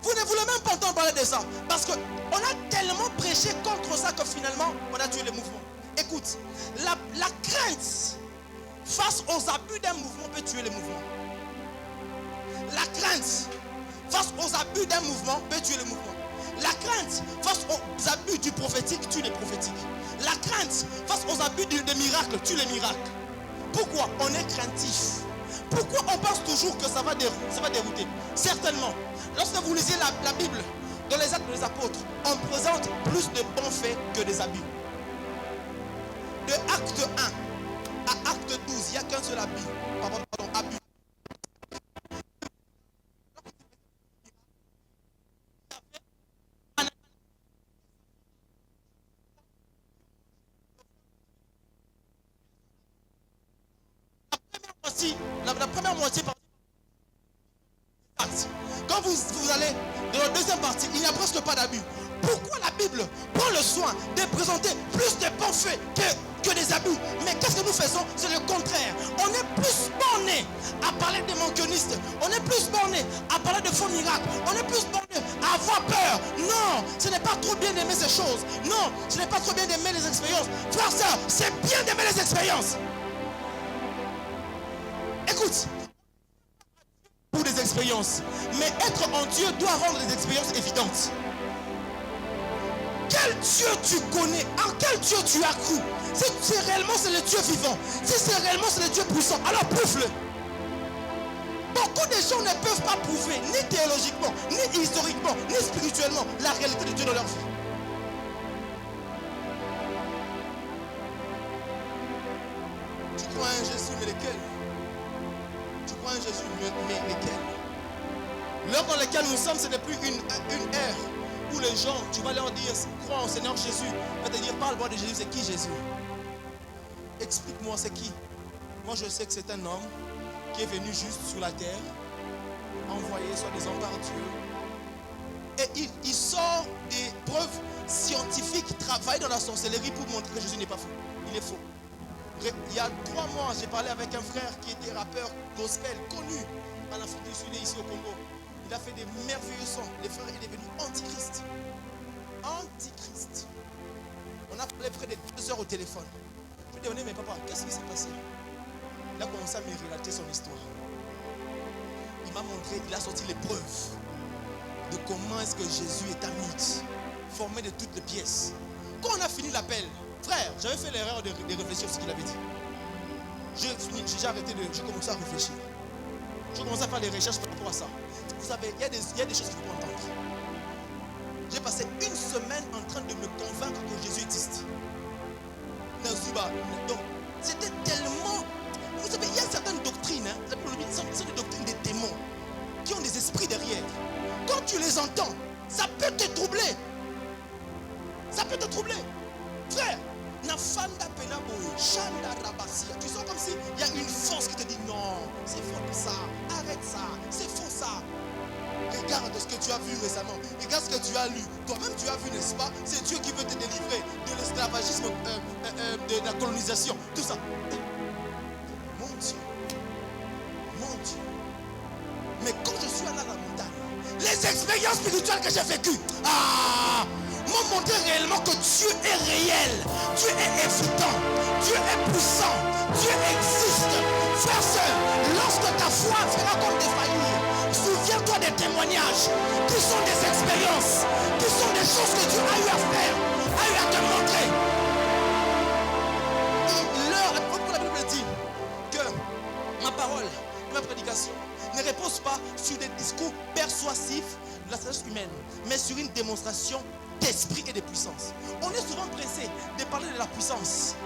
vous ne voulez même pas entendre parler de ça. Parce qu'on a tellement prêché contre ça que finalement, on a tué le mouvement. Écoute, la crainte face aux abus d'un mouvement peut tuer le mouvement. La crainte face aux abus d'un mouvement peut tuer le mouvement. La crainte face aux abus du prophétique tue les prophétiques. La crainte face aux abus des miracles tue les miracles. Pourquoi on est craintif? Pourquoi on pense toujours que ça va dérouter? Certainement. Lorsque vous lisez la Bible, dans les actes des apôtres, on présente plus de bons faits que des abus. De acte 1 à acte 12, il n'y a qu'un seul abus. Abus. partie, la première moitié, quand vous allez dans la deuxième partie, il n'y a presque pas d'abus. Pourquoi la Bible prend le soin de présenter plus de bons faits que des abus? Mais qu'est-ce que nous faisons? C'est le contraire. On est plus borné à parler des manquionistes. On est plus borné à parler de faux miracles. On est plus borné à avoir peur. Non, ce n'est pas trop bien d'aimer ces choses. Non, ce n'est pas trop bien d'aimer les expériences. Frère, sœur, c'est bien d'aimer les expériences. Écoute, pour des expériences, mais être en Dieu doit rendre les expériences évidentes. Quel Dieu tu connais? En quel Dieu tu as cru? Si réellement c'est le Dieu vivant, si c'est réellement c'est le Dieu puissant, alors prouve-le. Beaucoup de gens ne peuvent pas prouver, ni théologiquement, ni historiquement, ni spirituellement, la réalité de Dieu dans leur vie. Tu crois en Jésus, mais lequel? Tu crois en Jésus, mais lequel? L'heure dans laquelle nous sommes, ce n'est plus une ère où les gens, tu vas leur dire, crois au Seigneur Jésus. Va te dire, parle-moi de Jésus. C'est qui Jésus? Explique-moi, c'est qui? Moi, je sais que c'est un homme qui est venu juste sur la terre, envoyé soi-disant par Dieu. Et il sort des preuves scientifiques, il travaille dans la sorcellerie pour montrer que Jésus n'est pas faux. Il est faux. Il y a 3 mois, j'ai parlé avec un frère qui était rappeur gospel, connu en Afrique du Sud et ici au Congo. Il a fait des merveilleux sons. Le frère est devenu antichrist. Antichrist. On a parlé près de 2 heures au téléphone. Je lui ai demandé, mais papa, qu'est-ce qui s'est passé? Il a commencé à me relater son histoire. Il m'a montré, il a sorti les preuves de comment est-ce que Jésus est un mythe, formé de toutes les pièces. Quand on a fini l'appel, frère, j'avais fait l'erreur de réfléchir sur ce qu'il avait dit. J'ai arrêté j'ai commencé à réfléchir. Je commence à faire des recherches par rapport à ça. Vous savez, il y a des choses qu'il faut entendre. J'ai passé 1 semaine en train de me convaincre que Jésus existe. Donc, c'était tellement... Vous savez, il y a certaines doctrines, c'est des doctrines des démons qui ont des esprits derrière. Quand tu les entends, ça peut te troubler. Ça peut te troubler. Frère, Nafanda Penabo, Shanda Rabasia. Tu sens comme s'il y a une force qui te dit non, c'est faux ça, arrête ça, c'est faux ça. Regarde ce que tu as vu récemment, regarde ce que tu as lu. Toi-même tu as vu, n'est-ce pas? C'est Dieu qui veut te délivrer de l'esclavagisme, de la colonisation, tout ça. Mon Dieu, mon Dieu. Mais quand je suis allé à la montagne, les expériences spirituelles que j'ai vécues, m'ont montré réellement que Dieu est réel, Dieu est évident, Dieu est puissant, Dieu existe. Frère, sœur, lorsque ta foi fera comme défaillir, souviens-toi des témoignages qui sont des expériences, qui sont des choses que Dieu a eu à faire, a eu à te montrer. La Bible dit que ma parole, ma prédication ne repose pas sur des discours persuasifs de la sagesse humaine, mais sur une démonstration d'esprit et de puissance. On est souvent pressé de parler de la puissance,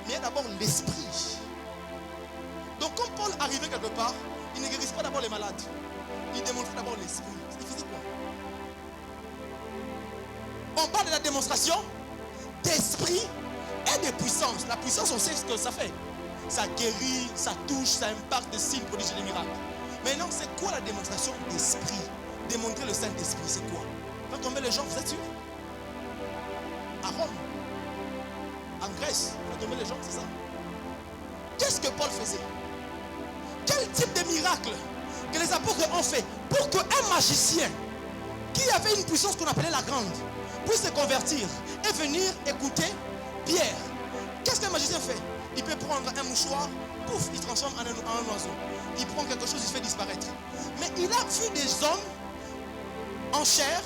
mais il y a d'abord l'esprit. Donc quand Paul arrivait quelque part, il ne guérissait pas d'abord les malades, il démontrait d'abord l'esprit. Il faisait quoi? On parle de la démonstration d'esprit et de puissance. La puissance, on sait ce que ça fait. Ça guérit, ça touche, ça impacte des signes, prodiges et des miracles. Maintenant, c'est quoi la démonstration d'esprit? Démontrer le Saint-Esprit, c'est quoi? Quand tomber les gens, vous êtes sûr? À Rome, en Grèce, quand tomber les gens, c'est ça. Qu'est-ce que Paul faisait? Quel type de miracle que les apôtres ont fait pour qu'un magicien qui avait une puissance qu'on appelait la grande puisse se convertir et venir écouter Pierre? Qu'est-ce qu'un magicien fait? Il peut prendre un mouchoir, pouf, il transforme en un oiseau. Il prend quelque chose, il fait disparaître. Mais il a vu des hommes en chair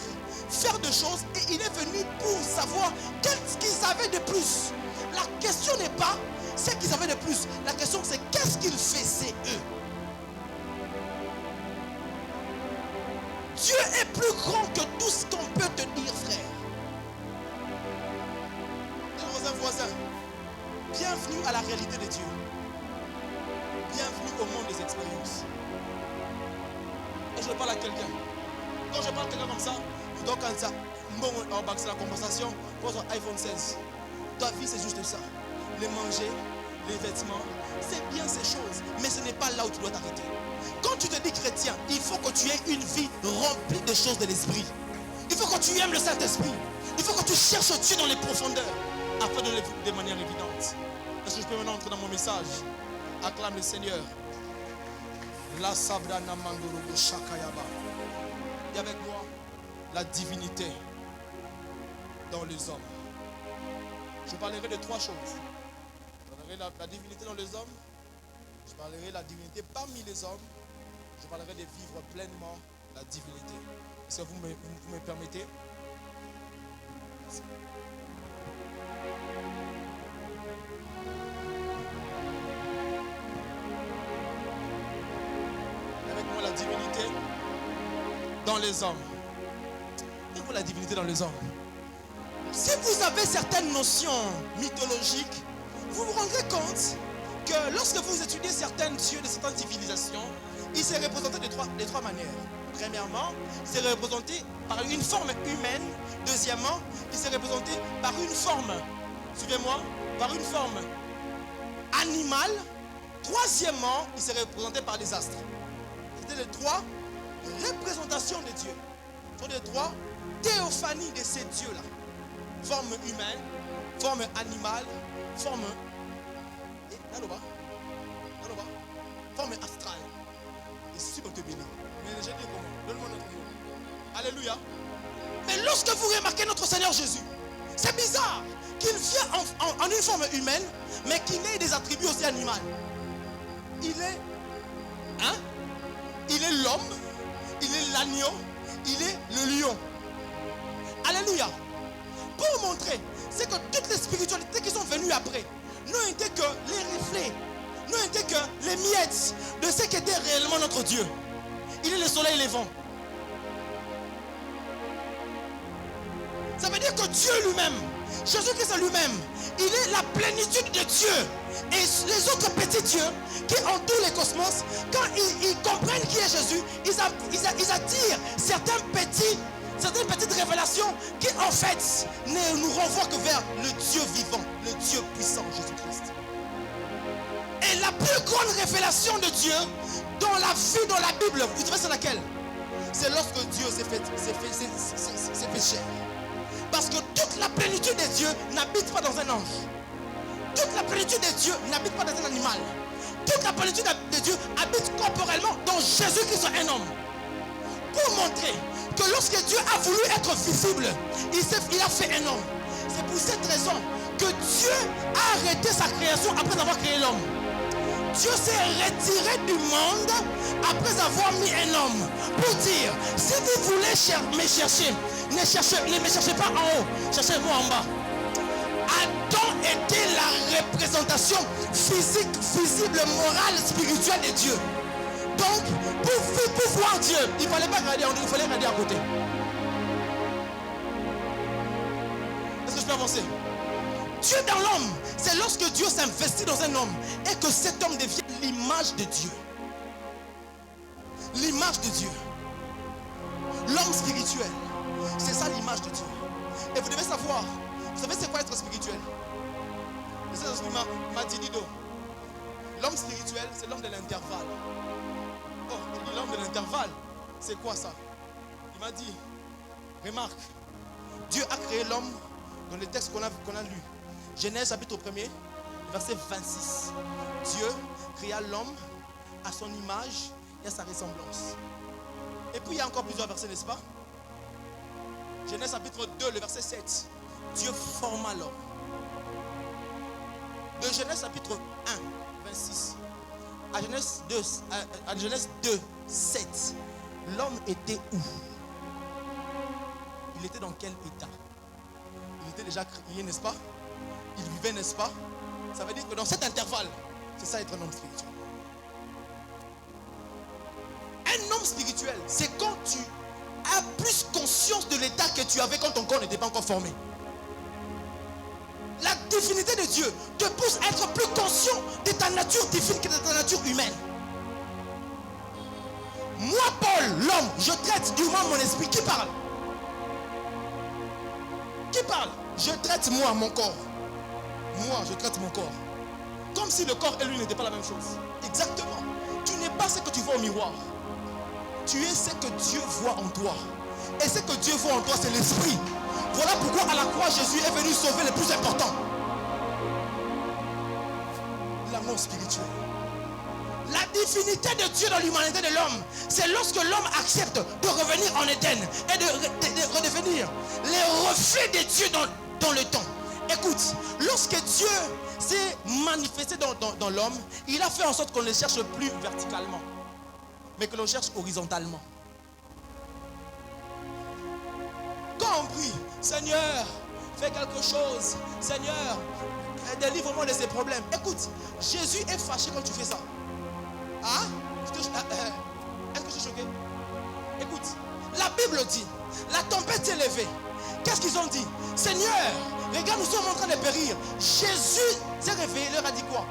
faire des choses et il est venu pour savoir qu'est-ce qu'ils avaient de plus. La question n'est pas ce qu'ils avaient de plus. La question c'est qu'est-ce qu'ils faisaient eux. Dieu est plus grand que tout ce qu'on peut te dire, frère. Dis-le aux voisins, bienvenue à la réalité de Dieu. Bienvenue au monde des expériences. Et je parle à quelqu'un. Quand je parle à quelqu'un comme ça, donc quand ça, c'est la conversation, pose un iPhone 16. Ta vie c'est juste ça. Le manger, les vêtements, c'est bien ces choses, mais ce n'est pas là où tu dois t'arrêter. Quand tu te dis chrétien, il faut que tu aies une vie remplie de choses de l'esprit. Il faut que tu aimes le Saint-Esprit. Il faut que tu cherches Dieu dans les profondeurs afin de le vivre de manière évidente. Est-ce que je peux maintenant entrer dans mon message? Acclame le Seigneur. La Sabrana Mandorobo Shakayaba. Et avec moi, la divinité dans les hommes. Je parlerai de trois choses. Je parlerai de la divinité dans les hommes. Je parlerai de la divinité parmi les hommes. Je parlerai de vivre pleinement la divinité. Est-ce que vous me permettez? Merci. Avec moi la divinité dans les hommes. Et vous la divinité dans les hommes. Si vous avez certaines notions mythologiques, vous vous rendrez compte que lorsque vous étudiez certains dieux de certaines civilisations, ils se représentaient de trois manières. Premièrement, c'est représenté par une forme humaine. Deuxièmement, il s'est représenté par une forme, suivez-moi, par une forme animale. Troisièmement, il s'est représenté par les astres. C'était les trois représentations de Dieu. Ce sont les trois théophanies de ces dieux-là. Forme humaine, forme animale, forme... forme astrale. Et si on te bénit. Mais je dis comment? Donne-moi notre nom. Alléluia. Mais lorsque vous remarquez notre Seigneur Jésus, c'est bizarre qu'il vient en une forme humaine, mais qu'il ait des attributs aussi animaux. Il est il est l'homme, il est l'agneau, il est le lion. Alléluia. Pour montrer, c'est que toutes les spiritualités qui sont venues après n'ont été que les reflets, n'ont été que les miettes de ce qu'était réellement notre Dieu. Il est le soleil levant. Ça veut dire que Dieu lui-même, Jésus-Christ lui-même, il est la plénitude de Dieu. Et les autres petits dieux qui entourent les cosmos, quand ils comprennent qui est Jésus, ils attirent certaines petites révélations qui en fait ne nous renvoient que vers le Dieu vivant, le Dieu puissant, Jésus-Christ. Et la plus grande révélation de Dieu dans la vie, dans la Bible, vous savez c'est laquelle? C'est lorsque Dieu s'est fait chair. Parce que toute la plénitude de Dieu n'habite pas dans un ange. Toute la plénitude de Dieu n'habite pas dans un animal. Toute la plénitude de Dieu habite corporellement dans Jésus-Christ, un homme. Pour montrer que lorsque Dieu a voulu être visible, il a fait un homme. C'est pour cette raison que Dieu a arrêté sa création après avoir créé l'homme. Dieu s'est retiré du monde après avoir mis un homme. Pour dire, si vous voulez me chercher, ne me cherchez pas en haut, cherchez-moi en bas. Adam était la représentation physique, visible, morale, spirituelle de Dieu. Donc, pour voir Dieu, il ne fallait pas regarder en haut, il fallait regarder à côté. Est-ce que je peux avancer? Dieu dans l'homme, c'est lorsque Dieu s'investit dans un homme et que cet homme devient l'image de Dieu. L'image de Dieu. L'homme spirituel, c'est ça l'image de Dieu. Et vous devez savoir, vous savez c'est quoi être spirituel? C'est ce que m'a dit Dido. L'homme spirituel, c'est l'homme de l'intervalle. Oh, l'homme de l'intervalle, c'est quoi ça? Il m'a dit, remarque, Dieu a créé l'homme dans les textes qu'on a lus. Genèse chapitre 1er, verset 26. Dieu créa l'homme à son image et à sa ressemblance. Et puis il y a encore plusieurs versets, n'est-ce pas? Genèse chapitre 2, le verset 7. Dieu forma l'homme. De Genèse chapitre 1, 26 à Genèse 2, 7. L'homme était où? Il était dans quel état? Il était déjà créé, n'est-ce pas? Il vivait, n'est-ce pas? Ça veut dire que dans cet intervalle, c'est ça être un homme spirituel. Un homme spirituel, c'est quand tu as plus conscience de l'état que tu avais quand ton corps n'était pas encore formé. La divinité de Dieu te pousse à être plus conscient de ta nature divine que de ta nature humaine. Moi, Paul, l'homme, je traite durement mon esprit. Qui parle? Qui parle? Je traite moi, mon corps. Moi, je traite mon corps. Comme si le corps et lui n'étaient pas la même chose. Exactement. Tu n'es pas ce que tu vois au miroir. Tu es ce que Dieu voit en toi. Et ce que Dieu voit en toi, c'est l'esprit. Voilà pourquoi à la croix, Jésus est venu sauver le plus important. L'amour spirituel. La divinité de Dieu dans l'humanité de l'homme, c'est lorsque l'homme accepte de revenir en Éden et de redevenir les reflets de Dieu dans le temps. Écoute, lorsque Dieu s'est manifesté dans l'homme, il a fait en sorte qu'on ne cherche plus verticalement, mais que l'on cherche horizontalement. Quand on prie, Seigneur, fais quelque chose, Seigneur, délivre-moi de ces problèmes. Écoute, Jésus est fâché quand tu fais ça. Hein? Est-ce que je suis choqué? Écoute, la Bible dit, la tempête s'est levée. Qu'est-ce qu'ils ont dit? Seigneur, regarde, nous sommes en train de périr. Jésus s'est réveillé, il leur a dit quoi?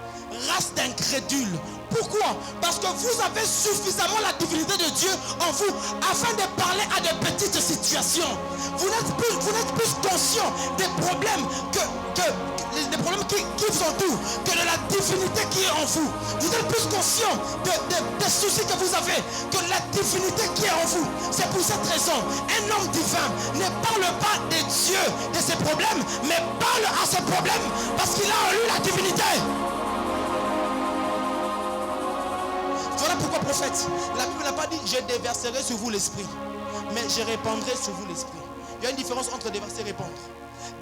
Race d'incrédules. Pourquoi? Parce que vous avez suffisamment la divinité de Dieu en vous afin de parler à de petites situations. Vous n'êtes plus conscient des problèmes des problèmes qui vous entourent que de la divinité qui est en vous. Vous êtes plus conscient des soucis que vous avez que de la divinité qui est en vous. C'est pour cette raison, un homme divin ne parle pas de Dieu, de ses problèmes, mais parle à ses problèmes parce qu'il a en lui la divinité. Voilà pourquoi, prophète, la Bible n'a pas dit je déverserai sur vous l'esprit, mais je répandrai sur vous l'esprit. Il y a une différence entre déverser et répandre.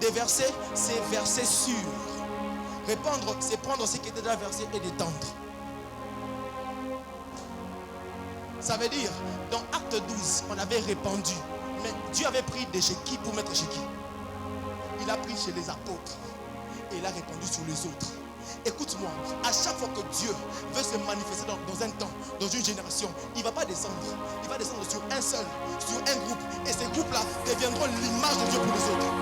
Déverser, c'est verser sur. Répandre, c'est prendre ce qui était déjà versé et d'étendre. Ça veut dire, dans Acte 12, on avait répandu, mais Dieu avait pris de chez qui pour mettre chez qui? Il a pris chez les apôtres et il a répandu sur les autres. Écoute-moi, à chaque fois que Dieu veut se manifester dans un temps, dans une génération, il ne va pas descendre. Il va descendre sur un seul, sur un groupe. Et ces groupes-là deviendront l'image de Dieu pour les autres.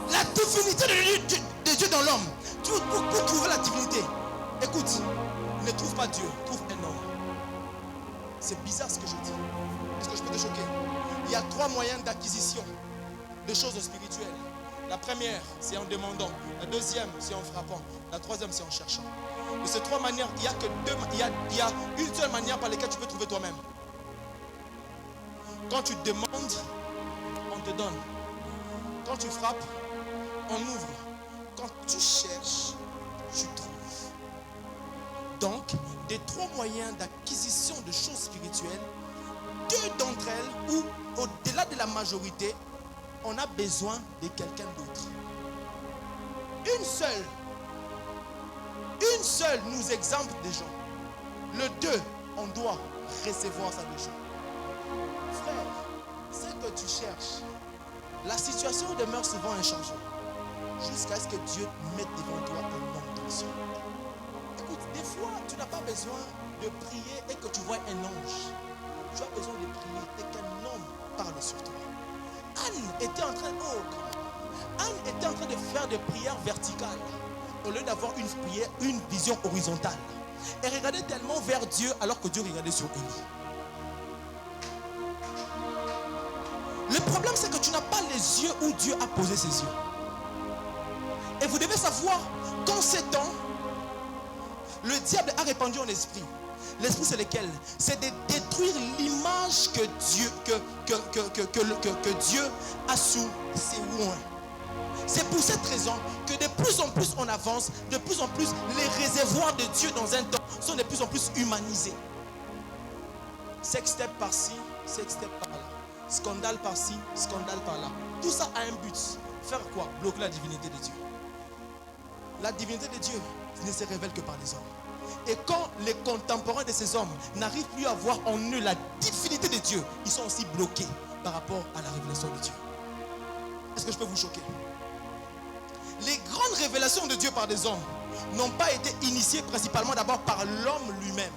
La divinité de Dieu dans l'homme. Pour trouver la divinité, écoute, ne trouve pas Dieu, trouve un homme. C'est bizarre ce que je dis. Est-ce que je peux te choquer? Il y a 3 moyens d'acquisition de choses spirituelles. La première, c'est en demandant. La deuxième, c'est en frappant. La troisième, c'est en cherchant. De ces 3 manières, il y a une seule manière par laquelle tu peux trouver toi-même. Quand tu demandes, on te donne. Quand tu frappes, on ouvre. Quand tu cherches, tu trouves. Donc, des 3 moyens d'acquisition de choses spirituelles, 2 d'entre elles, ou au-delà de la majorité, on a besoin de quelqu'un d'autre. Une seule nous exempte des gens. Le 2, on doit recevoir ça des gens. Frère, ce que tu cherches, la situation demeure souvent inchangée jusqu'à ce que Dieu mette devant toi un homme dans le ciel. Écoute, des fois, tu n'as pas besoin de prier et que tu vois un ange. Tu as besoin de prier et qu'un homme parle sur toi. Anne était en train de faire des prières verticales au lieu d'avoir une vision horizontale. Elle regardait tellement vers Dieu alors que Dieu regardait sur Élie. Le problème, c'est que tu n'as pas les yeux où Dieu a posé ses yeux. Et vous devez savoir qu'en ces temps, le diable a répandu en esprit. L'esprit, c'est lequel? C'est de détruire l'image que Dieu a sous ses oins. C'est pour cette raison que de plus en plus on avance, de plus en plus les réservoirs de Dieu dans un temps sont de plus en plus humanisés. Sextep par-ci, sextep par-là. Scandale par-ci, scandale par-là. Tout ça a un but. Faire quoi? Bloquer la divinité de Dieu. La divinité de Dieu ne se révèle que par les hommes. Et quand les contemporains de ces hommes n'arrivent plus à voir en eux la divinité de Dieu, ils sont aussi bloqués par rapport à la révélation de Dieu. Est-ce que je peux vous choquer? Les grandes révélations de Dieu par des hommes n'ont pas été initiées principalement d'abord par l'homme lui-même,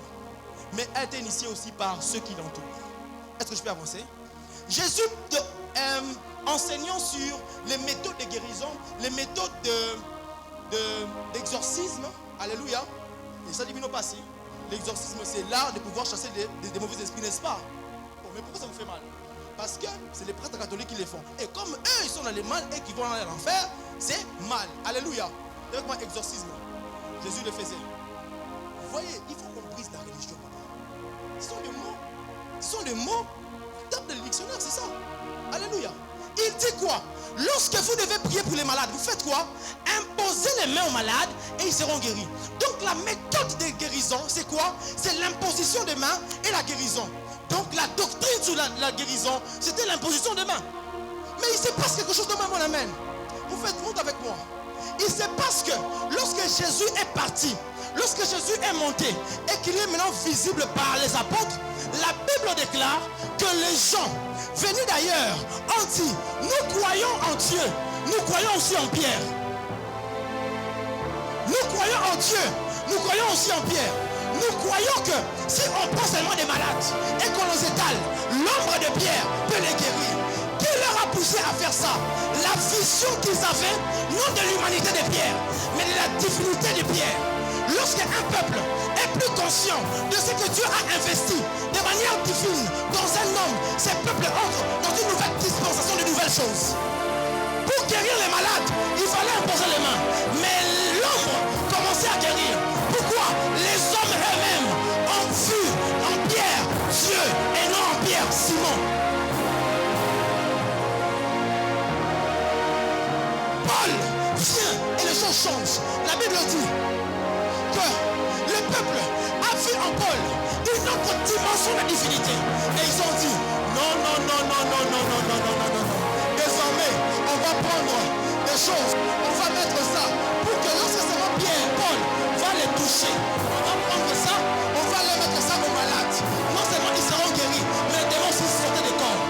mais a été initiées aussi par ceux qui l'entourent. Est-ce que je peux avancer? Jésus, enseignant sur les méthodes de guérison, les méthodes d'exorcisme, alléluia. Et ça divino passé. L'exorcisme, c'est l'art de pouvoir chasser des mauvais esprits, n'est-ce pas? Bon, mais pourquoi ça vous fait mal? Parce que c'est les prêtres catholiques qui les font. Et comme eux, ils sont dans les mal et qui vont aller à l'enfer, c'est mal. Alléluia. avec moi, exorcisme. Jésus le faisait. Vous voyez, il faut qu'on brise la religion. Ce sont des mots. Ce sont des mots. Tape dans le dictionnaire, c'est ça. Alléluia. Il dit quoi? Lorsque vous devez prier pour les malades, vous faites quoi? Imposez les mains aux malades et ils seront guéris. Donc la méthode de guérison, c'est quoi? C'est l'imposition des mains et la guérison. Donc la doctrine sur la guérison, c'était l'imposition des mains. Mais il se passe quelque chose de même, mon amen. Vous faites monte avec moi. Il se passe que lorsque Jésus est parti, lorsque Jésus est monté et qu'il est maintenant visible par les apôtres, la Bible déclare que les gens venus d'ailleurs ont dit, nous croyons en Dieu, nous croyons aussi en Pierre. Nous croyons en Dieu, nous croyons aussi en Pierre. Nous croyons que si on prend seulement des malades et qu'on les étale, l'ombre de Pierre peut les guérir. Qui leur a poussé à faire ça? La vision qu'ils avaient, non de l'humanité de Pierre, mais de la divinité de Pierre. Lorsqu'un peuple est plus conscient de ce que Dieu a investi de manière divine dans un homme, ces peuples entrent dans une nouvelle dispensation de nouvelles choses. Pour guérir les malades, il fallait imposer les mains. Mais l'ombre commençait à guérir. Pourquoi? Les hommes eux-mêmes ont vu en Pierre Dieu et non en Pierre Simon. Paul vient et les choses changent. La Bible dit que le peuple a vu en Paul une autre dimension de divinité. Et ils ont dit non, non, non, non, non, non, non, non, non, non, non. Désormais, on va prendre des choses, on va mettre ça pour que lorsque seulement Pierre et Paul va les toucher, on va prendre ça, on va les mettre ça aux malades. Non seulement ils seront guéris, mais les démons aussi sortaient des corps.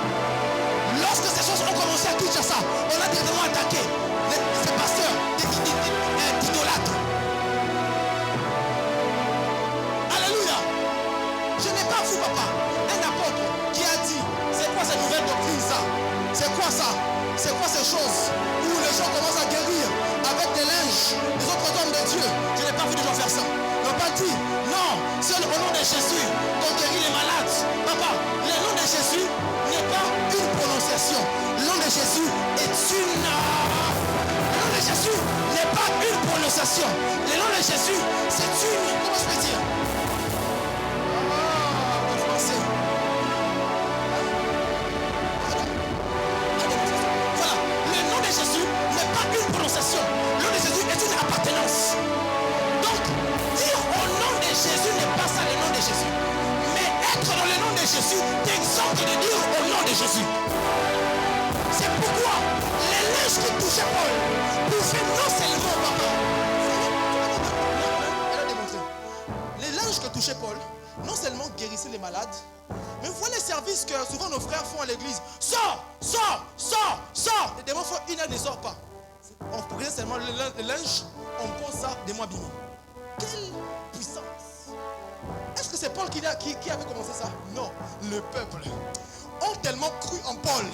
Lorsque ces choses ont commencé à toucher ça, on a directement attaqué ces pasteurs d'idolâtres. Alléluia. Je n'ai pas vu, papa, un apôtre qui a dit, c'est quoi cette nouvelle doctrine ça? C'est quoi ça? C'est quoi ces choses où les gens commencent à guérir avec des linges, des autres hommes de Dieu? Je n'ai pas vu de gens faire ça. Ils n'ont pas dit, non, c'est au nom de Jésus qu'on guérit les malades. Papa, le nom de Jésus n'est pas une prononciation. Le nom de Jésus est une... Le nom de Jésus n'est pas une prononciation. Le nom de Jésus, c'est une... Comment je peux dire? En français. Voilà. Le nom de Jésus n'est pas une prononciation. Le nom de Jésus est une appartenance. Donc, dire au nom de Jésus n'est pas ça le nom de Jésus. Mais être dans le nom de Jésus t'exhorte de dire au nom de Jésus. C'est pourquoi les linges qui touchaient Paul pouvaient non seulement, papa, elle a démontré. Les linges que touchait Paul non seulement guérissaient les malades, mais vous voyez les services que souvent nos frères font à l'église. Sors, sors, sors, sors. Les démons font une heure ne sort pas. On prenait seulement le linge, on pose ça, des mois bimés. Quelle puissance! Est-ce que c'est Paul qui avait commencé ça? Non, le peuple ont tellement cru en Paul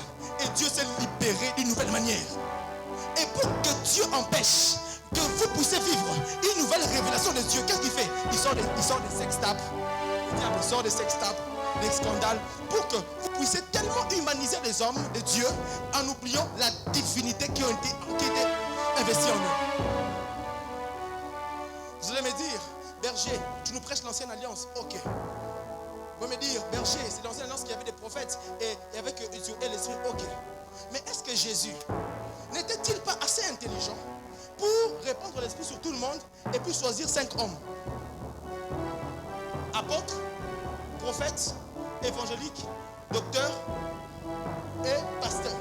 et Dieu s'est libéré d'une nouvelle manière. Et pour que Dieu empêche que vous puissiez vivre une nouvelle révélation de Dieu, qu'est-ce qu'il fait? Il sort des sextapes. Le diable sort des sextapes, des scandales, pour que vous puissiez tellement humaniser les hommes de Dieu en oubliant la divinité qui a été investie en eux. Vous allez me dire, berger, tu nous prêches l'ancienne alliance. Ok. Vous allez me dire, berger, c'est l'ancienne alliance qui avait des prophètes et avec Dieu et l'esprit. Ok. Mais est-ce que Jésus n'était-il pas assez intelligent pour répandre l'esprit sur tout le monde et puis choisir 5 hommes? Apôtres, prophètes, évangéliques, docteurs et pasteurs.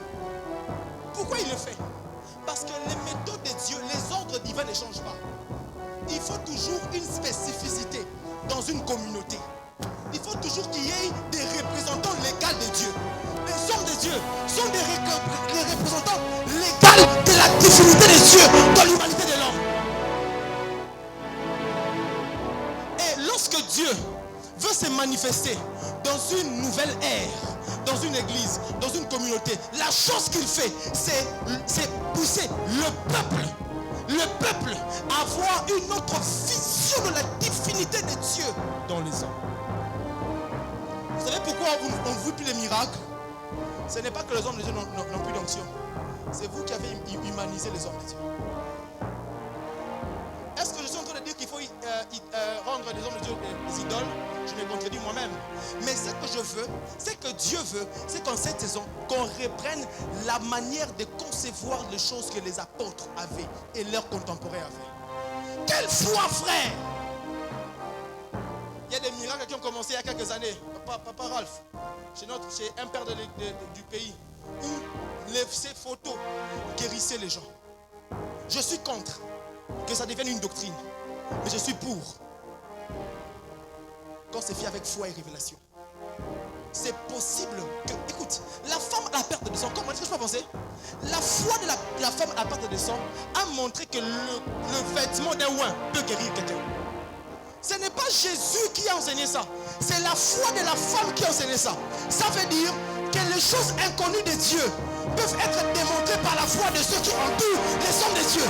Pourquoi il le fait? Parce que les méthodes de Dieu, les ordres divins ne changent pas. Il faut toujours une spécificité dans une communauté. Il faut toujours qu'il y ait des représentants légaux de Dieu. Les hommes de Dieu sont les représentants légaux de la divinité de Dieu dans l'humanité de l'homme. Et lorsque Dieu veut se manifester dans une nouvelle ère, dans une église, dans une communauté, la chose qu'il fait, c'est pousser le peuple à avoir une autre vision de la divinité de Dieu dans les hommes. Vous savez pourquoi on ne voit plus les miracles? Ce n'est pas que les hommes de Dieu n'ont plus d'onction. C'est vous qui avez humanisé les hommes de Dieu. veut, c'est qu'en cette saison, qu'on reprenne la manière de concevoir les choses que les apôtres avaient et leurs contemporains avaient. Quelle foi, frère! Il y a des miracles qui ont commencé il y a quelques années. Papa Ralph, chez un père du pays, où ces photos guérissaient les gens. Je suis contre que ça devienne une doctrine, mais je suis pour quand c'est fait avec foi et révélation. C'est possible que, écoute, la femme à la perte de sang, comment est-ce que je peux penser? La foi de la femme à la perte de sang a montré que le vêtement d'un oin peut guérir quelqu'un. Ce n'est pas Jésus qui a enseigné ça, c'est la foi de la femme qui a enseigné ça. Ça veut dire que les choses inconnues de Dieu peuvent être démontrées par la foi de ceux qui entourent les hommes de Dieu.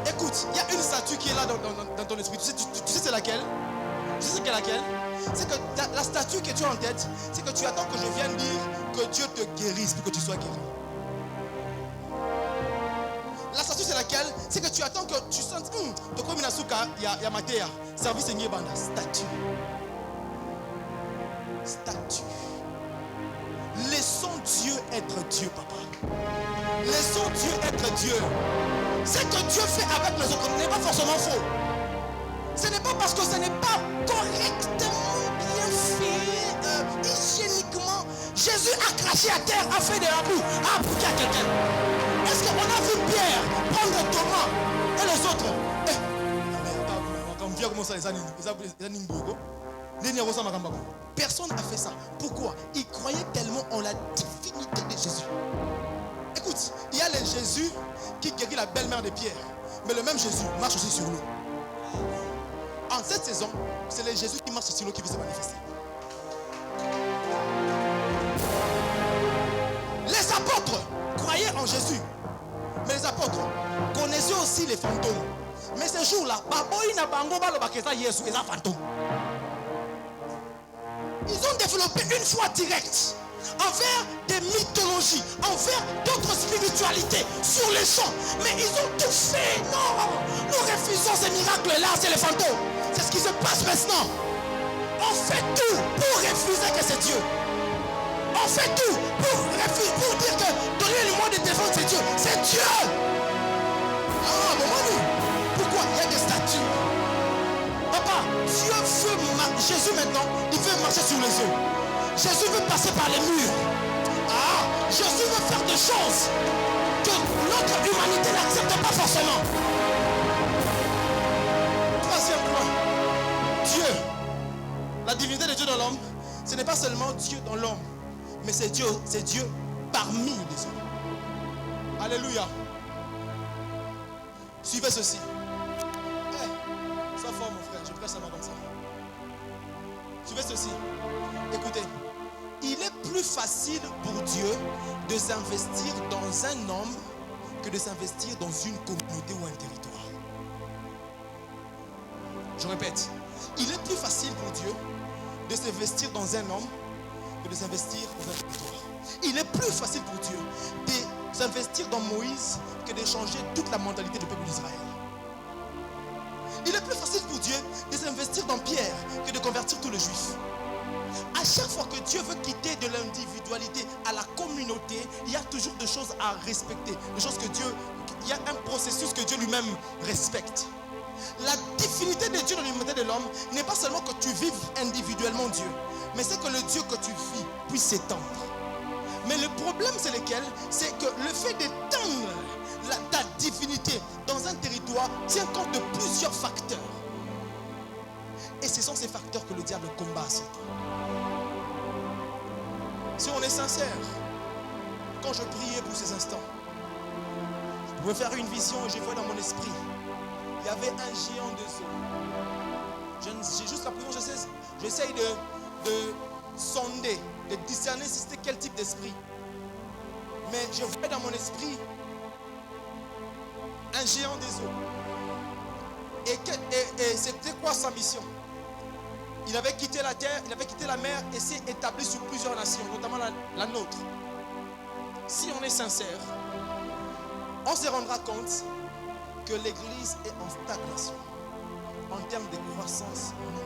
Écoute, il y a une statue qui est là dans ton esprit. Tu sais c'est laquelle? Tu sais c'est laquelle? C'est que la statue que tu as en tête, c'est que tu attends que je vienne dire que Dieu te guérisse pour que tu sois guéri. La statue c'est laquelle? C'est que tu attends que tu sentes Toko Minasuka, Yamatea, service Nye Banda. Statue. Laissons Dieu être Dieu, papa. Laissons Dieu être Dieu. Ce que Dieu fait avec les autres n'est pas forcément faux. Ce n'est pas parce que ce n'est pas correctement bien fait, hygiéniquement. Jésus a craché à terre, a fait des rabous, a appliqué à quelqu'un. Est-ce qu'on a vu Pierre prendre Thomas et les autres? Personne n'a fait ça. Pourquoi? Ils croyaient tellement en la divinité de Jésus. Écoute, il y a le Jésus qui guérit la belle-mère de Pierre. Mais le même Jésus marche aussi sur l'eau. En cette saison, c'est le Jésus qui marche sur l'eau qui veut se manifester. Les apôtres croyaient en Jésus. Mais les apôtres connaissaient aussi les fantômes. Mais ce jour-là, ils ont développé une foi directe envers des mythologies, envers d'autres spiritualités sur les champs. Mais ils ont tout fait. Non, nous refusons ces miracles-là, c'est les fantômes. C'est ce qui se passe maintenant. On fait tout pour refuser que c'est Dieu. On fait tout pour dire que donner le mot de défense, c'est Dieu. C'est Dieu. Ah, bon, pourquoi il y a des statues? Papa, Dieu veut Jésus maintenant, il veut marcher sur les eaux. Jésus veut passer par les murs. Ah, Jésus veut faire des choses que notre humanité n'accepte pas forcément. Troisième point, Dieu. La divinité de Dieu dans l'homme, ce n'est pas seulement Dieu dans l'homme, mais c'est Dieu parmi les hommes. Alléluia. Suivez ceci. Sois fort mon frère, je prêche seulement comme ça. Suivez ceci. Écoutez, il est plus facile pour Dieu de s'investir dans un homme que de s'investir dans une communauté ou un territoire. Je répète, il est plus facile pour Dieu de s'investir dans un homme que de s'investir dans un territoire. Il est plus facile pour Dieu de s'investir dans Moïse que de changer toute la mentalité du peuple d'Israël. Il est plus facile pour Dieu de s'investir dans Pierre que de convertir tous les juifs. À chaque fois que Dieu veut quitter de l'individualité à la communauté, il y a toujours des choses à respecter. Des choses que Dieu, il y a un processus que Dieu lui-même respecte. La divinité de Dieu dans l'humanité de l'homme n'est pas seulement que tu vives individuellement Dieu, mais c'est que le Dieu que tu vis puisse s'étendre. Mais le problème c'est lequel? C'est que le fait d'étendre ta divinité dans un territoire tient compte de plusieurs facteurs. Et ce sont ces facteurs que le diable combat à ce temps. Si on est sincère, quand je priais pour ces instants, je pouvais faire une vision et je vois dans mon esprit, il y avait un géant des eaux. J'ai juste la présence, j'essaye de sonder, de discerner si c'était quel type d'esprit. Mais je vois dans mon esprit un géant des eaux. Et c'était quoi sa mission? Il avait quitté la terre, il avait quitté la mer et s'est établi sur plusieurs nations, notamment la nôtre. Si on est sincère, on se rendra compte que l'église est en stagnation en termes de croissance numérique.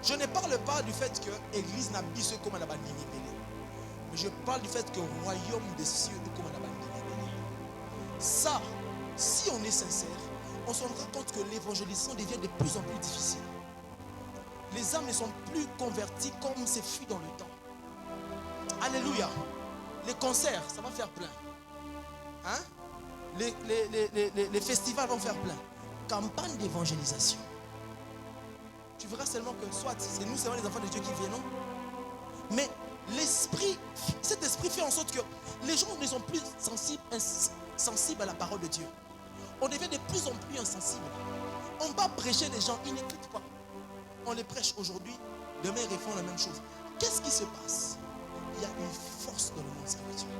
Je ne parle pas du fait que l'église n'a pas ce comme la bandine. Mais je parle du fait que le royaume des cieux est comme la bandine. Ça, si on est sincère, on se rendra compte que l'évangélisation devient de plus en plus difficile. Les âmes ne sont plus converties comme c'est fut dans le temps. Alléluia. Les concerts, ça va faire plein. Hein? Les festivals vont faire plein. Campagne d'évangélisation. Tu verras seulement que soit c'est nous seulement les enfants de Dieu qui viennent. Mais l'esprit, cet esprit fait en sorte que les gens ne sont plus sensibles à la parole de Dieu. On devient de plus en plus insensible. On va prêcher les gens, ils n'écoutent pas. On les prêche aujourd'hui, demain ils refont la même chose. Qu'est-ce qui se passe? Il y a une force dans le monde spirituel.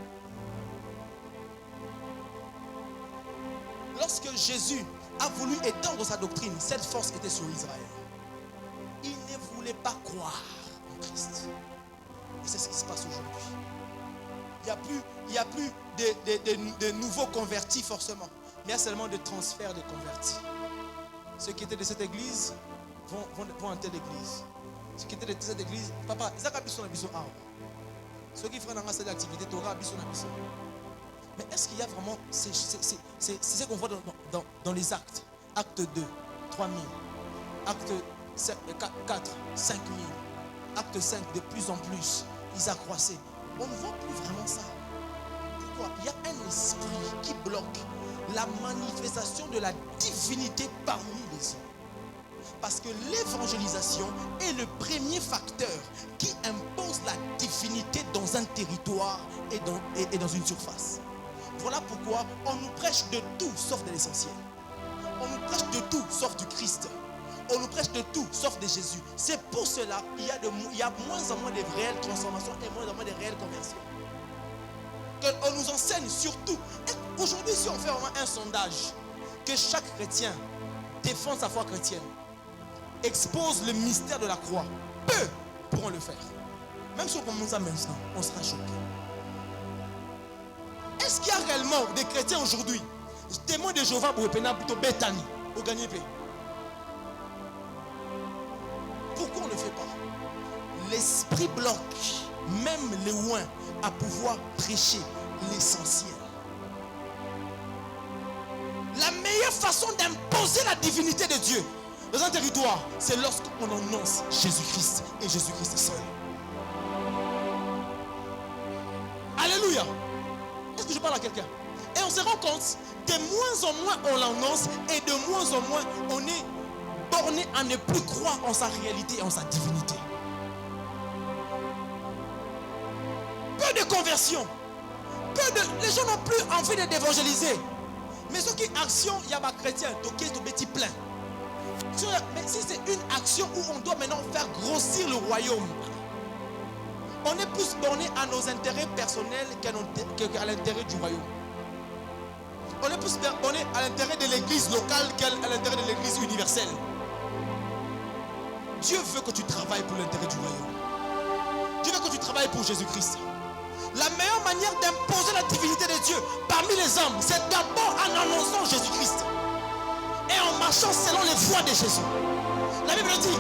Lorsque Jésus a voulu étendre sa doctrine, cette force était sur Israël. Il ne voulait pas croire en Christ. Et c'est ce qui se passe aujourd'hui. Il n'y a plus de nouveaux convertis forcément, mais il y a seulement de transfert de convertis. Ceux qui étaient de cette église vont en telle église. Ceux qui étaient de cette église, papa, ils ont ceux qui font cette activité, tu auras besoin. Mais est-ce qu'il y a vraiment, c'est ce qu'on voit dans les actes. Acte 2, 3000. Acte 4, 5000. Acte 5, de plus en plus, ils accroissaient. On ne voit plus vraiment ça. Pourquoi? Il y a un esprit qui bloque la manifestation de la divinité parmi les hommes. Parce que l'évangélisation est le premier facteur qui impose la divinité dans un territoire et dans une surface. Voilà pourquoi on nous prêche de tout sauf de l'essentiel. On nous prêche de tout sauf du Christ. On nous prêche de tout sauf de Jésus. C'est pour cela qu'il y a moins en moins de réelles transformations et moins en moins de réelles conversions. On nous enseigne surtout. Aujourd'hui, si on fait vraiment un sondage, que chaque chrétien défend sa foi chrétienne, expose le mystère de la croix, peu pourront le faire. Même si on commence ça maintenant, on sera choqué. Est-ce qu'il y a réellement des chrétiens aujourd'hui, témoins de Jéhovah pour plutôt Bethany, au gagner paix? Pourquoi on ne le fait pas? L'esprit bloque même les loin à pouvoir prêcher l'essentiel. La meilleure façon d'imposer la divinité de Dieu dans un territoire, c'est lorsqu'on annonce Jésus-Christ et Jésus-Christ seul. Alléluia. Est-ce que je parle à quelqu'un? Et on se rend compte, de moins en moins on l'annonce et de moins en moins on est borné à ne plus croire en sa réalité et en sa divinité. Peu de conversion. Les gens n'ont plus envie d'évangéliser. Mais ce qui est action, il y a des chrétiens, donc qui est petit plein. Mais si c'est une action où on doit maintenant faire grossir le royaume, on est plus borné à nos intérêts personnels qu'à l'intérêt du royaume. On est plus borné à l'intérêt de l'église locale qu'à l'intérêt de l'église universelle. Dieu veut que tu travailles pour l'intérêt du royaume. Dieu veut que tu travailles pour Jésus-Christ. La meilleure manière d'imposer la divinité de Dieu parmi les hommes, c'est d'abord en annonçant Jésus-Christ et en marchant selon les voies de Jésus. La Bible dit,